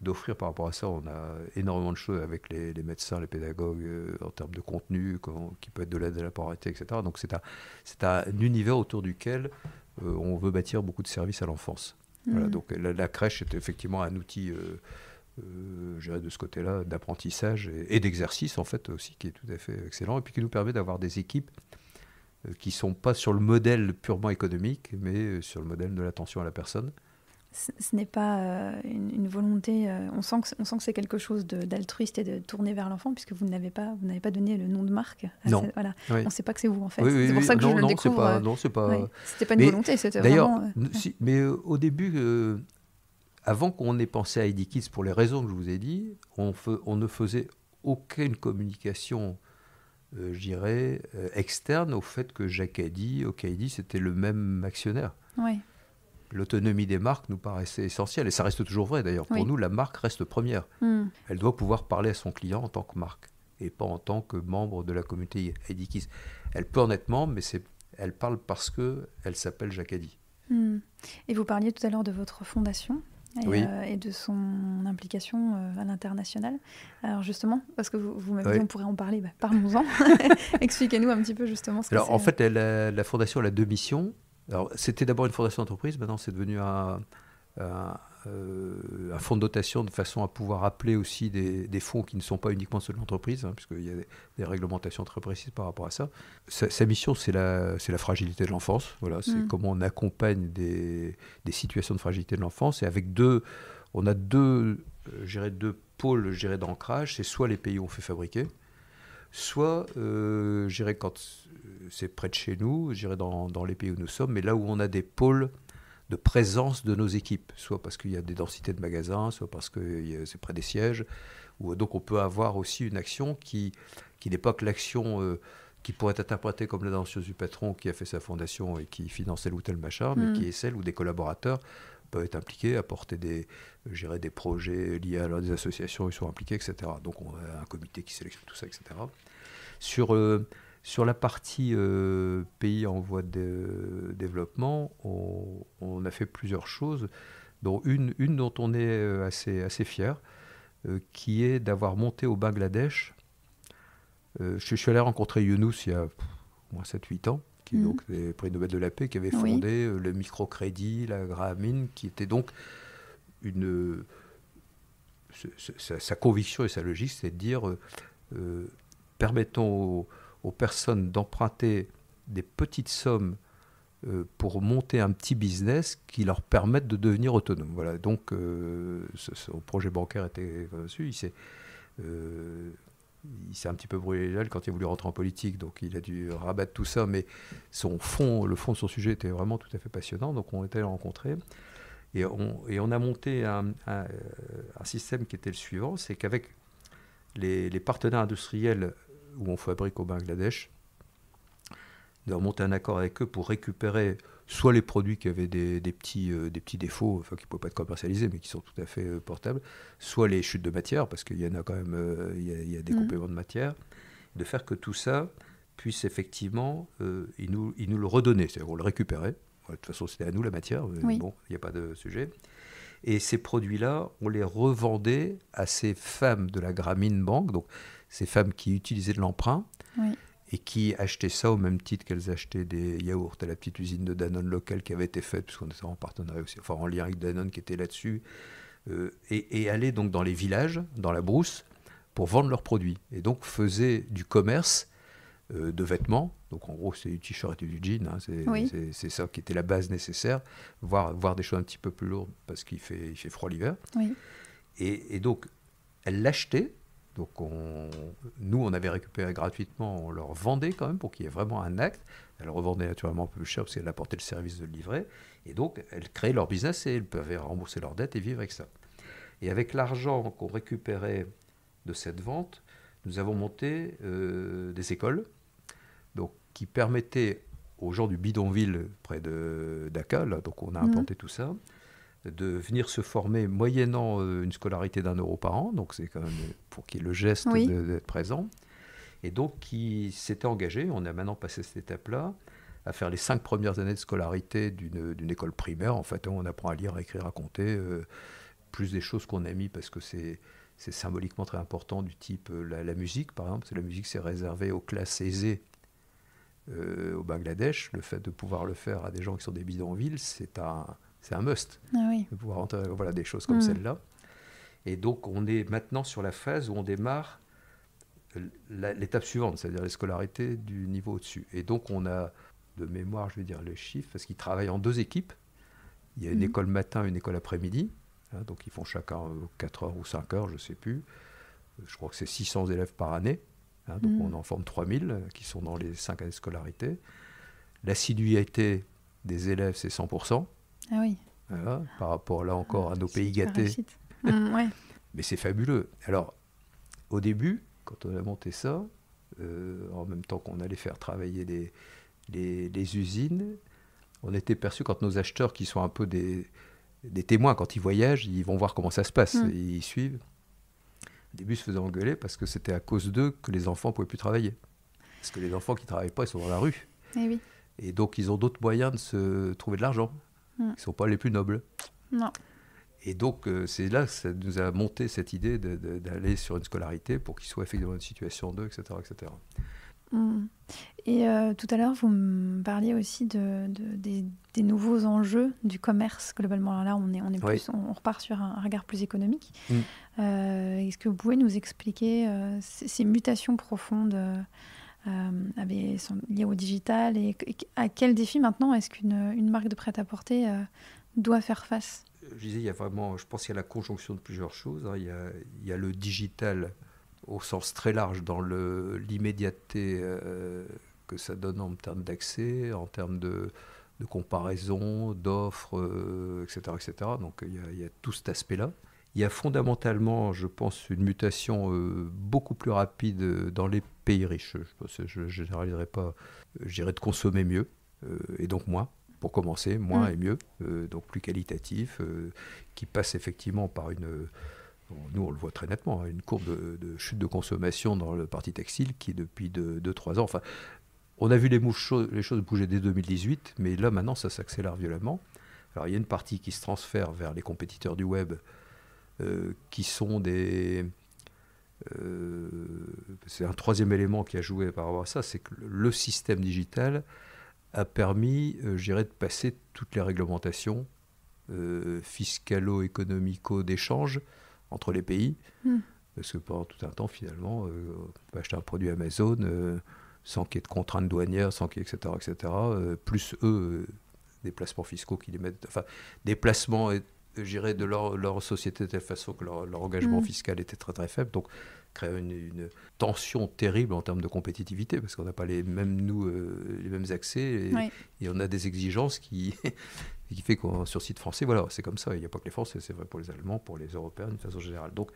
d'offrir par rapport à ça, on a énormément de choses avec les médecins, les pédagogues, en termes de contenu, qui peut être de l'aide à la parentalité, etc. Donc c'est un univers autour duquel on veut bâtir beaucoup de services à l'enfance. Voilà, donc la crèche est effectivement un outil, je dirais de ce côté-là, d'apprentissage et d'exercice en fait aussi, qui est tout à fait excellent, et puis qui nous permet d'avoir des équipes qui ne sont pas sur le modèle purement économique, mais sur le modèle de l'attention à la personne. Ce n'est pas une volonté, on sent que c'est quelque chose d'altruiste et de tourné vers l'enfant, puisque vous n'avez pas donné le nom de marque. Non. Voilà. Oui. On ne sait pas que c'est vous, en fait. Oui, c'est pour ça que je le découvre. Non, c'est pas... Oui. C'était pas une volonté, c'était vraiment... Mais au début, avant qu'on ait pensé à ID Kids, pour les raisons que je vous ai dit, on ne faisait aucune communication, je dirais, externe au fait que Jacques Hady, Ocadi, c'était le même actionnaire. Oui. L'autonomie des marques nous paraissait essentielle, et ça reste toujours vrai d'ailleurs. Pour nous, la marque reste première. Elle doit pouvoir parler à son client en tant que marque, et pas en tant que membre de la communauté ID Kids. Elle peut en être membre, mais elle parle parce qu'elle s'appelle Jacques Hady. Et vous parliez tout à l'heure de votre fondation et de son implication à l'international. Alors justement, parce que vous m'avez dit on pourrait en parler, parlons-en. Expliquez-nous un petit peu justement ce que c'est. Alors en fait, la fondation a deux missions. Alors, c'était d'abord une fondation d'entreprise, maintenant c'est devenu un fonds de dotation de façon à pouvoir appeler aussi des fonds qui ne sont pas uniquement ceux de l'entreprise, puisqu'il y a des réglementations très précises par rapport à ça. Sa mission, c'est la fragilité de l'enfance. Voilà, c'est comment on accompagne des situations de fragilité de l'enfance. Et avec on a deux pôles d'ancrage. C'est soit les pays où on fait fabriquer, soit, quand c'est près de chez nous, dans les pays où nous sommes, mais là où on a des pôles de présence de nos équipes, soit parce qu'il y a des densités de magasins, soit parce que c'est près des sièges, ou donc on peut avoir aussi une action qui n'est pas que l'action qui pourrait être interprétée comme la danseuse du patron qui a fait sa fondation et qui finance tel ou tel machin, mais qui est celle où des collaborateurs peuvent être impliqués, apporter des projets liés à des associations, ils sont impliqués, etc. Donc on a un comité qui sélectionne tout ça, etc. Sur la partie pays en voie de développement, on a fait plusieurs choses, dont une dont on est assez fier, qui est d'avoir monté au Bangladesh. Je suis allé rencontrer Younous il y a au moins 7-8 ans, qui est donc le prix Nobel de la paix, qui avait fondé le microcrédit, la Grameen, qui était donc sa conviction et sa logique, c'est de dire permettons aux personnes d'emprunter des petites sommes pour monter un petit business qui leur permette de devenir autonomes. Voilà, donc son projet bancaire était dessus. Il s'est un petit peu brûlé les ailes quand il a voulu rentrer en politique, donc il a dû rabattre tout ça, mais le fond de son sujet était vraiment tout à fait passionnant, donc on était allé le rencontrer. Et on a monté un système qui était le suivant, c'est qu'avec les partenaires industriels où on fabrique au Bangladesh, nous avons monté un accord avec eux pour récupérer soit les produits qui avaient des petits défauts, enfin qui ne pouvaient pas être commercialisés, mais qui sont tout à fait portables, soit les chutes de matière, parce qu'il y en a quand même, il y a des compléments de matière, de faire que tout ça puisse effectivement, ils nous le redonnaient, c'est-à-dire qu'on le récupérait. De toute façon, c'était à nous la matière, bon, il n'y a pas de sujet. Et ces produits-là, on les revendait à ces femmes de la Grameen Bank, donc ces femmes qui utilisaient de l'emprunt et qui achetaient ça au même titre qu'elles achetaient des yaourts à la petite usine de Danone locale qui avait été faite, puisqu'on était en partenariat aussi, enfin en lien avec Danone qui était là-dessus, et allaient donc dans les villages, dans la brousse, pour vendre leurs produits. Et donc faisaient du commerce de vêtements, donc en gros c'est du t-shirt et du jean, c'est ça qui était la base nécessaire, voire des choses un petit peu plus lourdes parce qu'il fait froid l'hiver. Et donc elles l'achetaient, donc nous on avait récupéré gratuitement, on leur vendait quand même pour qu'il y ait vraiment un acte, elles revendaient naturellement un peu plus cher parce qu'elles apportaient le service de le livrer, et donc elles créaient leur business et elles pouvaient rembourser leurs dettes et vivre avec ça. Et avec l'argent qu'on récupérait de cette vente, nous avons monté des écoles, donc, qui permettaient aux gens du bidonville près de Daca, là, donc on a implanté tout ça, de venir se former moyennant une scolarité d'1 € par an, donc c'est quand même pour qu'il y ait le geste d'être présent. Et donc, qui s'était engagé, on a maintenant passé cette étape-là, à faire les 5 premières années de scolarité d'une école primaire. En fait, on apprend à lire, à écrire, à compter, plus des choses qu'on a mis parce que c'est symboliquement très important, du type la musique, par exemple. La musique, c'est réservé aux classes aisées au Bangladesh. Le fait de pouvoir le faire à des gens qui sont des bidonvilles, c'est un must. Ah oui. De pouvoir entrer, voilà, des choses comme celle-là. Et donc, on est maintenant sur la phase où on démarre l'étape suivante, c'est-à-dire les scolarités du niveau au-dessus. Et donc, on a, de mémoire, je vais dire les chiffres, parce qu'ils travaillent en 2 équipes. Il y a une école matin, une école après-midi. Hein, donc, ils font chacun 4 heures ou 5 heures, je ne sais plus. Je crois que c'est 600 élèves par année. Hein, donc, on en forme 3000 qui sont dans les 5 années de scolarité. L'assiduité des élèves, c'est 100%. Ah oui. Voilà, par rapport, là encore, à nos pays gâtés. Ouais. Mais c'est fabuleux. Alors, au début, quand on a monté ça, en même temps qu'on allait faire travailler les usines, on était perçus, quand nos acheteurs, qui sont un peu des témoins, quand ils voyagent, ils vont voir comment ça se passe, et ils suivent. Au début, ils se faisaient engueuler parce que c'était à cause d'eux que les enfants ne pouvaient plus travailler. Parce que les enfants qui ne travaillent pas, ils sont dans la rue. Et oui. Et donc, ils ont d'autres moyens de se trouver de l'argent. Ils ne sont pas les plus nobles. Non. Et donc, c'est là que ça nous a monté cette idée d'aller sur une scolarité pour qu'ils soient effectivement dans une situation d'eux, etc. etc. Et tout à l'heure, vous me parliez aussi des nouveaux enjeux du commerce globalement. Alors là, on est plus, on repart sur un regard plus économique. Est-ce que vous pouvez nous expliquer ces mutations profondes liées au digital et à quel défi maintenant est-ce qu'une marque de prêt-à-porter doit faire face? Je disais, je pense qu'il y a la conjonction de plusieurs choses. Hein. Il y a le digital au sens très large dans l'immédiateté que ça donne en termes d'accès, en termes de comparaison, d'offres, etc., etc. Donc il y a tout cet aspect-là. Il y a fondamentalement, je pense, une mutation beaucoup plus rapide dans les pays riches. Je ne généraliserai pas, je dirais de consommer mieux et donc moins. Pour commencer, moins et mieux, donc plus qualitatif, qui passe effectivement par nous on le voit très nettement, une courbe de chute de consommation dans le parti textile qui est depuis 2-3 ans. Enfin, on a vu les choses bouger dès 2018, mais là maintenant ça s'accélère violemment. Alors il y a une partie qui se transfère vers les compétiteurs du web, qui sont c'est un troisième élément qui a joué par rapport à ça, c'est que le système digital a permis, je dirais, de passer toutes les réglementations fiscalo-économico d'échange entre les pays. Parce que pendant tout un temps, finalement, on peut acheter un produit Amazon sans qu'il y ait de contraintes douanières, sans qu'il y ait, etc., etc. Plus des placements fiscaux qui les mettent... Enfin, des placements, je dirais, de leur société de telle façon que leur engagement fiscal était très très faible. Donc, créer une tension terrible en termes de compétitivité, parce qu'on n'a pas les mêmes accès, et on a des exigences qui fait qu'on sur site français, voilà, c'est comme ça, il n'y a pas que les Français, c'est vrai pour les Allemands, pour les Européens d'une façon générale. Donc,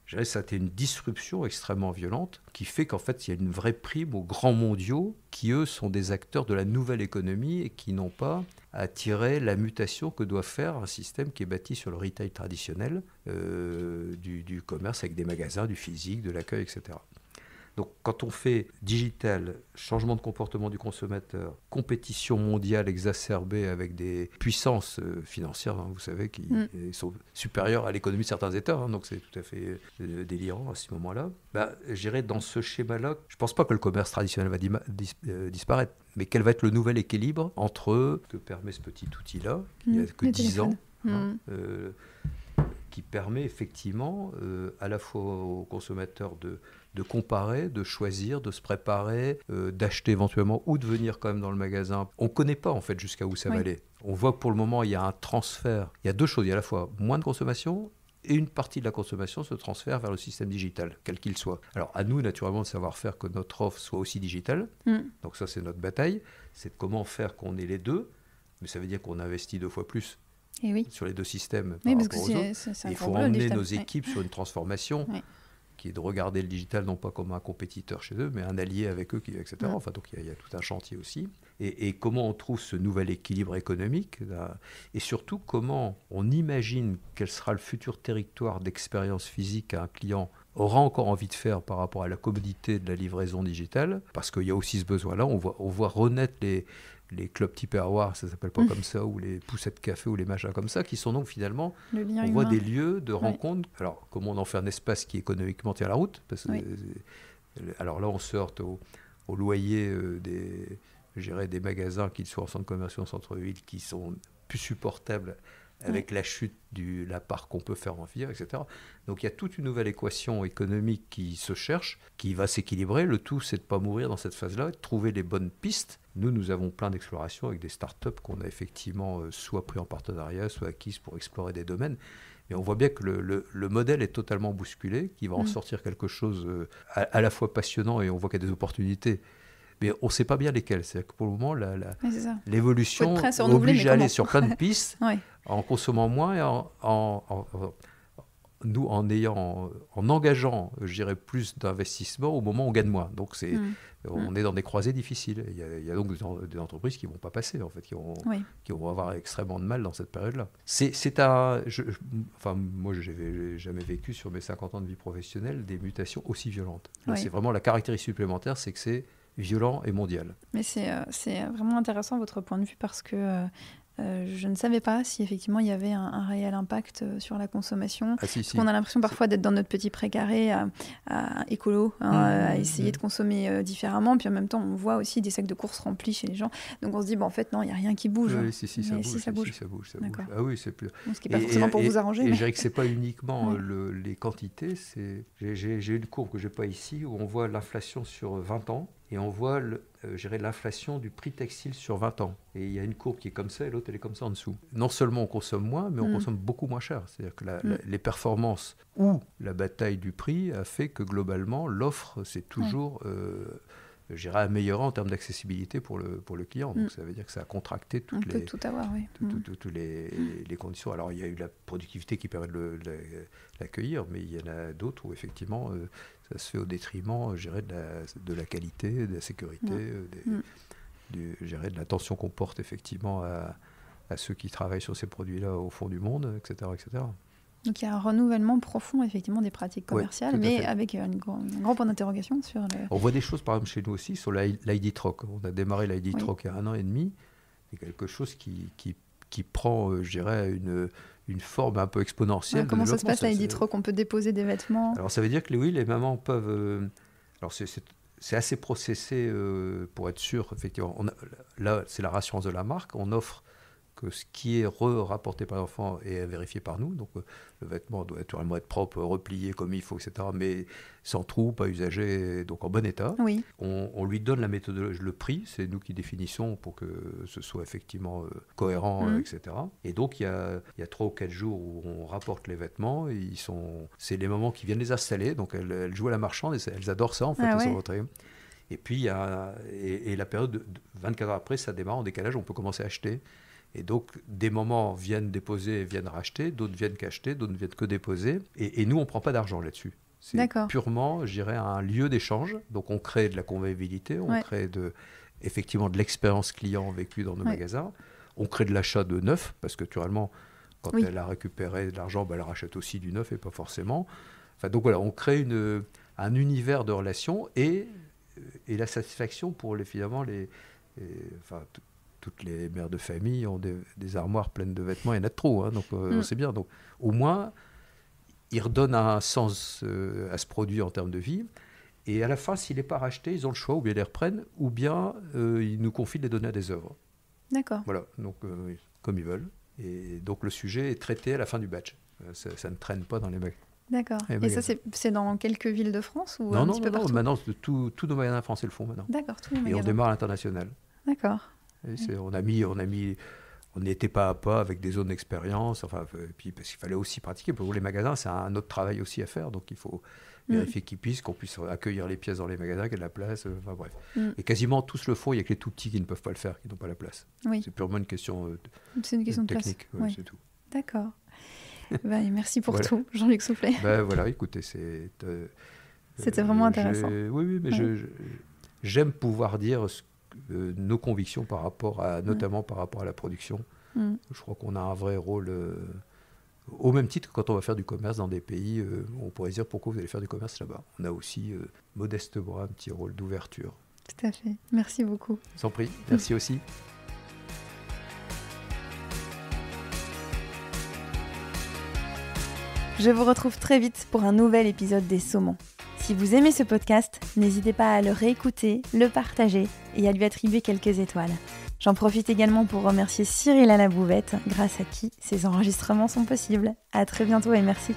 je dirais que ça a été une disruption extrêmement violente qui fait qu'en fait, il y a une vraie prime aux grands mondiaux qui, eux, sont des acteurs de la nouvelle économie et qui n'ont pas à tirer la mutation que doit faire un système qui est bâti sur le retail traditionnel, du commerce avec des magasins, du physique, de l'accueil, etc. Donc quand on fait digital, changement de comportement du consommateur, compétition mondiale exacerbée avec des puissances financières, hein, vous savez, qui sont supérieures à l'économie de certains États, hein, donc c'est tout à fait délirant à ce moment-là. Je dirais dans ce schéma-là, je ne pense pas que le commerce traditionnel va disparaître, mais quel va être le nouvel équilibre entre ce que permet ce petit outil-là, qui n'a que 10 ans, qui permet effectivement à la fois aux consommateurs de comparer, de choisir, de se préparer, d'acheter éventuellement ou de venir quand même dans le magasin. On ne connaît pas en fait jusqu'à où ça va aller. On voit que pour le moment il y a un transfert. Il y a deux choses, il y a à la fois moins de consommation et une partie de la consommation se transfère vers le système digital, quel qu'il soit. Alors à nous naturellement de savoir faire que notre offre soit aussi digitale. Donc ça c'est notre bataille, c'est de comment faire qu'on ait les deux, mais ça veut dire qu'on investit 2 fois plus. Et sur les deux systèmes par rapport aux autres. Il faut emmener nos équipes sur une transformation qui est de regarder le digital non pas comme un compétiteur chez eux, mais un allié avec eux, etc. Enfin, donc il y a tout un chantier aussi. Et comment on trouve ce nouvel équilibre économique, là, et surtout comment on imagine quel sera le futur territoire d'expérience physique qu'un client aura encore envie de faire par rapport à la commodité de la livraison digitale, parce qu'il y a aussi ce besoin-là. On voit renaître les clubs Tupperware, ça ne s'appelle pas comme ça, ou les poussettes café, ou les machins comme ça, qui sont donc finalement, on voit des lieux de rencontre. Alors, comment on en fait un espace qui économiquement tient la route, parce que, alors là, on se heurte au loyer des magasins, qu'ils soient en centre commercial ou en centre-ville, qui sont plus supportables avec la chute de la part qu'on peut faire en filière, etc. Donc il y a toute une nouvelle équation économique qui se cherche, qui va s'équilibrer. Le tout, c'est de ne pas mourir dans cette phase-là, de trouver les bonnes pistes. Nous avons plein d'explorations avec des startups qu'on a effectivement soit pris en partenariat, soit acquises pour explorer des domaines. Mais on voit bien que le modèle est totalement bousculé, qu'il va en sortir quelque chose à la fois passionnant, et on voit qu'il y a des opportunités. Mais on ne sait pas bien lesquelles. C'est-à-dire que pour le moment, l'évolution oblige à aller sur plein de pistes, en consommant moins et en engageant, je dirais, plus d'investissement au moment où on gagne moins. Donc on est dans des croisées difficiles. Il y a donc des entreprises qui ne vont pas passer, en fait, qui vont avoir extrêmement de mal dans cette période-là. Moi, je n'avais jamais vécu sur mes 50 ans de vie professionnelle des mutations aussi violentes. Là, c'est vraiment la caractéristique supplémentaire, c'est que c'est violent et mondial. Mais c'est vraiment intéressant votre point de vue, parce que je ne savais pas si effectivement il y avait un réel impact sur la consommation. Parce qu'on a l'impression parfois d'être dans notre petit précaré écolo, à essayer de consommer différemment. Puis en même temps, on voit aussi des sacs de courses remplis chez les gens. Donc on se dit, en fait, non, il n'y a rien qui bouge. Oui, ça bouge. Ah oui, c'est plus... Donc, ce qui n'est pas forcément pour vous arranger. Et je dirais que ce n'est pas uniquement les quantités. J'ai une courbe que je n'ai pas ici, où on voit l'inflation sur 20 ans. Et on voit l'inflation du prix textile sur 20 ans. Et il y a une courbe qui est comme ça et l'autre, elle est comme ça en dessous. Non seulement on consomme moins, mais on consomme beaucoup moins cher. C'est-à-dire que les performances ou la bataille du prix a fait que globalement, l'offre, c'est toujours améliorée en termes d'accessibilité pour le client. Donc ça veut dire que ça a contracté toutes les conditions. Alors il y a eu la productivité qui permet de l'accueillir, mais il y en a d'autres où effectivement... ça se fait au détriment, je dirais, de la qualité, de la sécurité, de l'attention qu'on porte effectivement à ceux qui travaillent sur ces produits-là au fond du monde, etc., etc. Donc il y a un renouvellement profond effectivement des pratiques commerciales, mais avec un grand point d'interrogation sur... On voit des choses, par exemple, chez nous aussi, sur l'ID Troc. On a démarré l'ID Troc il y a 1 an et demi. C'est quelque chose qui prend, je dirais, une forme un peu exponentielle. Comment ça se passe, l'ID Troc? On peut déposer des vêtements? Alors ça veut dire que les mamans peuvent... alors c'est assez processé pour être sûr, effectivement. Là, c'est la rassurance de la marque. On offre que ce qui est rapporté par l'enfant est vérifié par nous. Donc le vêtement doit naturellement être propre, replié comme il faut, etc. Mais sans trou, pas usagé, donc en bon état. Oui. On lui donne la méthodologie, le prix, c'est nous qui définissons pour que ce soit effectivement cohérent, etc. Et donc il y a 3 ou 4 jours où on rapporte les vêtements. Et c'est les mamans qui viennent les installer. Donc elles jouent à la marchande et elles adorent ça en fait. Et puis il y a la période de 24 heures après, ça démarre en décalage, on peut commencer à acheter. Et donc, des mamans viennent déposer et viennent racheter, d'autres viennent qu'acheter, d'autres ne viennent que déposer. Et nous, on ne prend pas d'argent là-dessus. C'est purement, je dirais, un lieu d'échange. Donc, on crée de la convivialité, on crée effectivement de l'expérience client vécue dans nos magasins. On crée de l'achat de neuf, parce que naturellement, quand elle a récupéré de l'argent, elle rachète aussi du neuf et pas forcément. Enfin, donc voilà, on crée un univers de relations et la satisfaction pour toutes les mères de famille ont des armoires pleines de vêtements, il y en a trop, donc c'est bien. Donc, au moins, ils redonnent un sens à ce produit en termes de vie. Et à la fin, s'il n'est pas racheté, ils ont le choix, ou bien ils les reprennent, ou bien ils nous confient de les donner à des œuvres. D'accord. Voilà, donc comme ils veulent. Et donc le sujet est traité à la fin du batch. Ça ne traîne pas dans les magasins. D'accord. Et ça, c'est dans quelques villes de France ou non, un petit peu partout? Maintenant, tous nos magasins français le font maintenant. D'accord, tous les magasins. Et on démarre à l'international. D'accord. On était pas à pas avec des zones d'expérience, puis parce qu'il fallait aussi pratiquer. Pour les magasins, c'est un autre travail aussi à faire, donc il faut vérifier qu'on puisse accueillir les pièces dans les magasins, qu'il y ait de la place, bref. Et quasiment tous le font, il n'y a que les tout petits qui ne peuvent pas le faire, qui n'ont pas la place. C'est purement une question, c'est une question de technique, place. c'est tout. D'accord. Et merci pour Voilà. tout, Jean-Luc Soufflet. Voilà, écoutez, C'était vraiment intéressant. Oui, mais j'aime pouvoir dire nos convictions notamment par rapport à la production. Je crois qu'on a un vrai rôle, au même titre que quand on va faire du commerce dans des pays, on pourrait se dire pourquoi vous allez faire du commerce là-bas. On a aussi, modestement, un petit rôle d'ouverture. Tout à fait. Merci beaucoup. Sans prix, merci aussi. Je vous retrouve très vite pour un nouvel épisode des Saumons. Si vous aimez ce podcast, n'hésitez pas à le réécouter, le partager et à lui attribuer quelques étoiles. J'en profite également pour remercier Cyril à la bouvette, grâce à qui ces enregistrements sont possibles. À très bientôt et merci.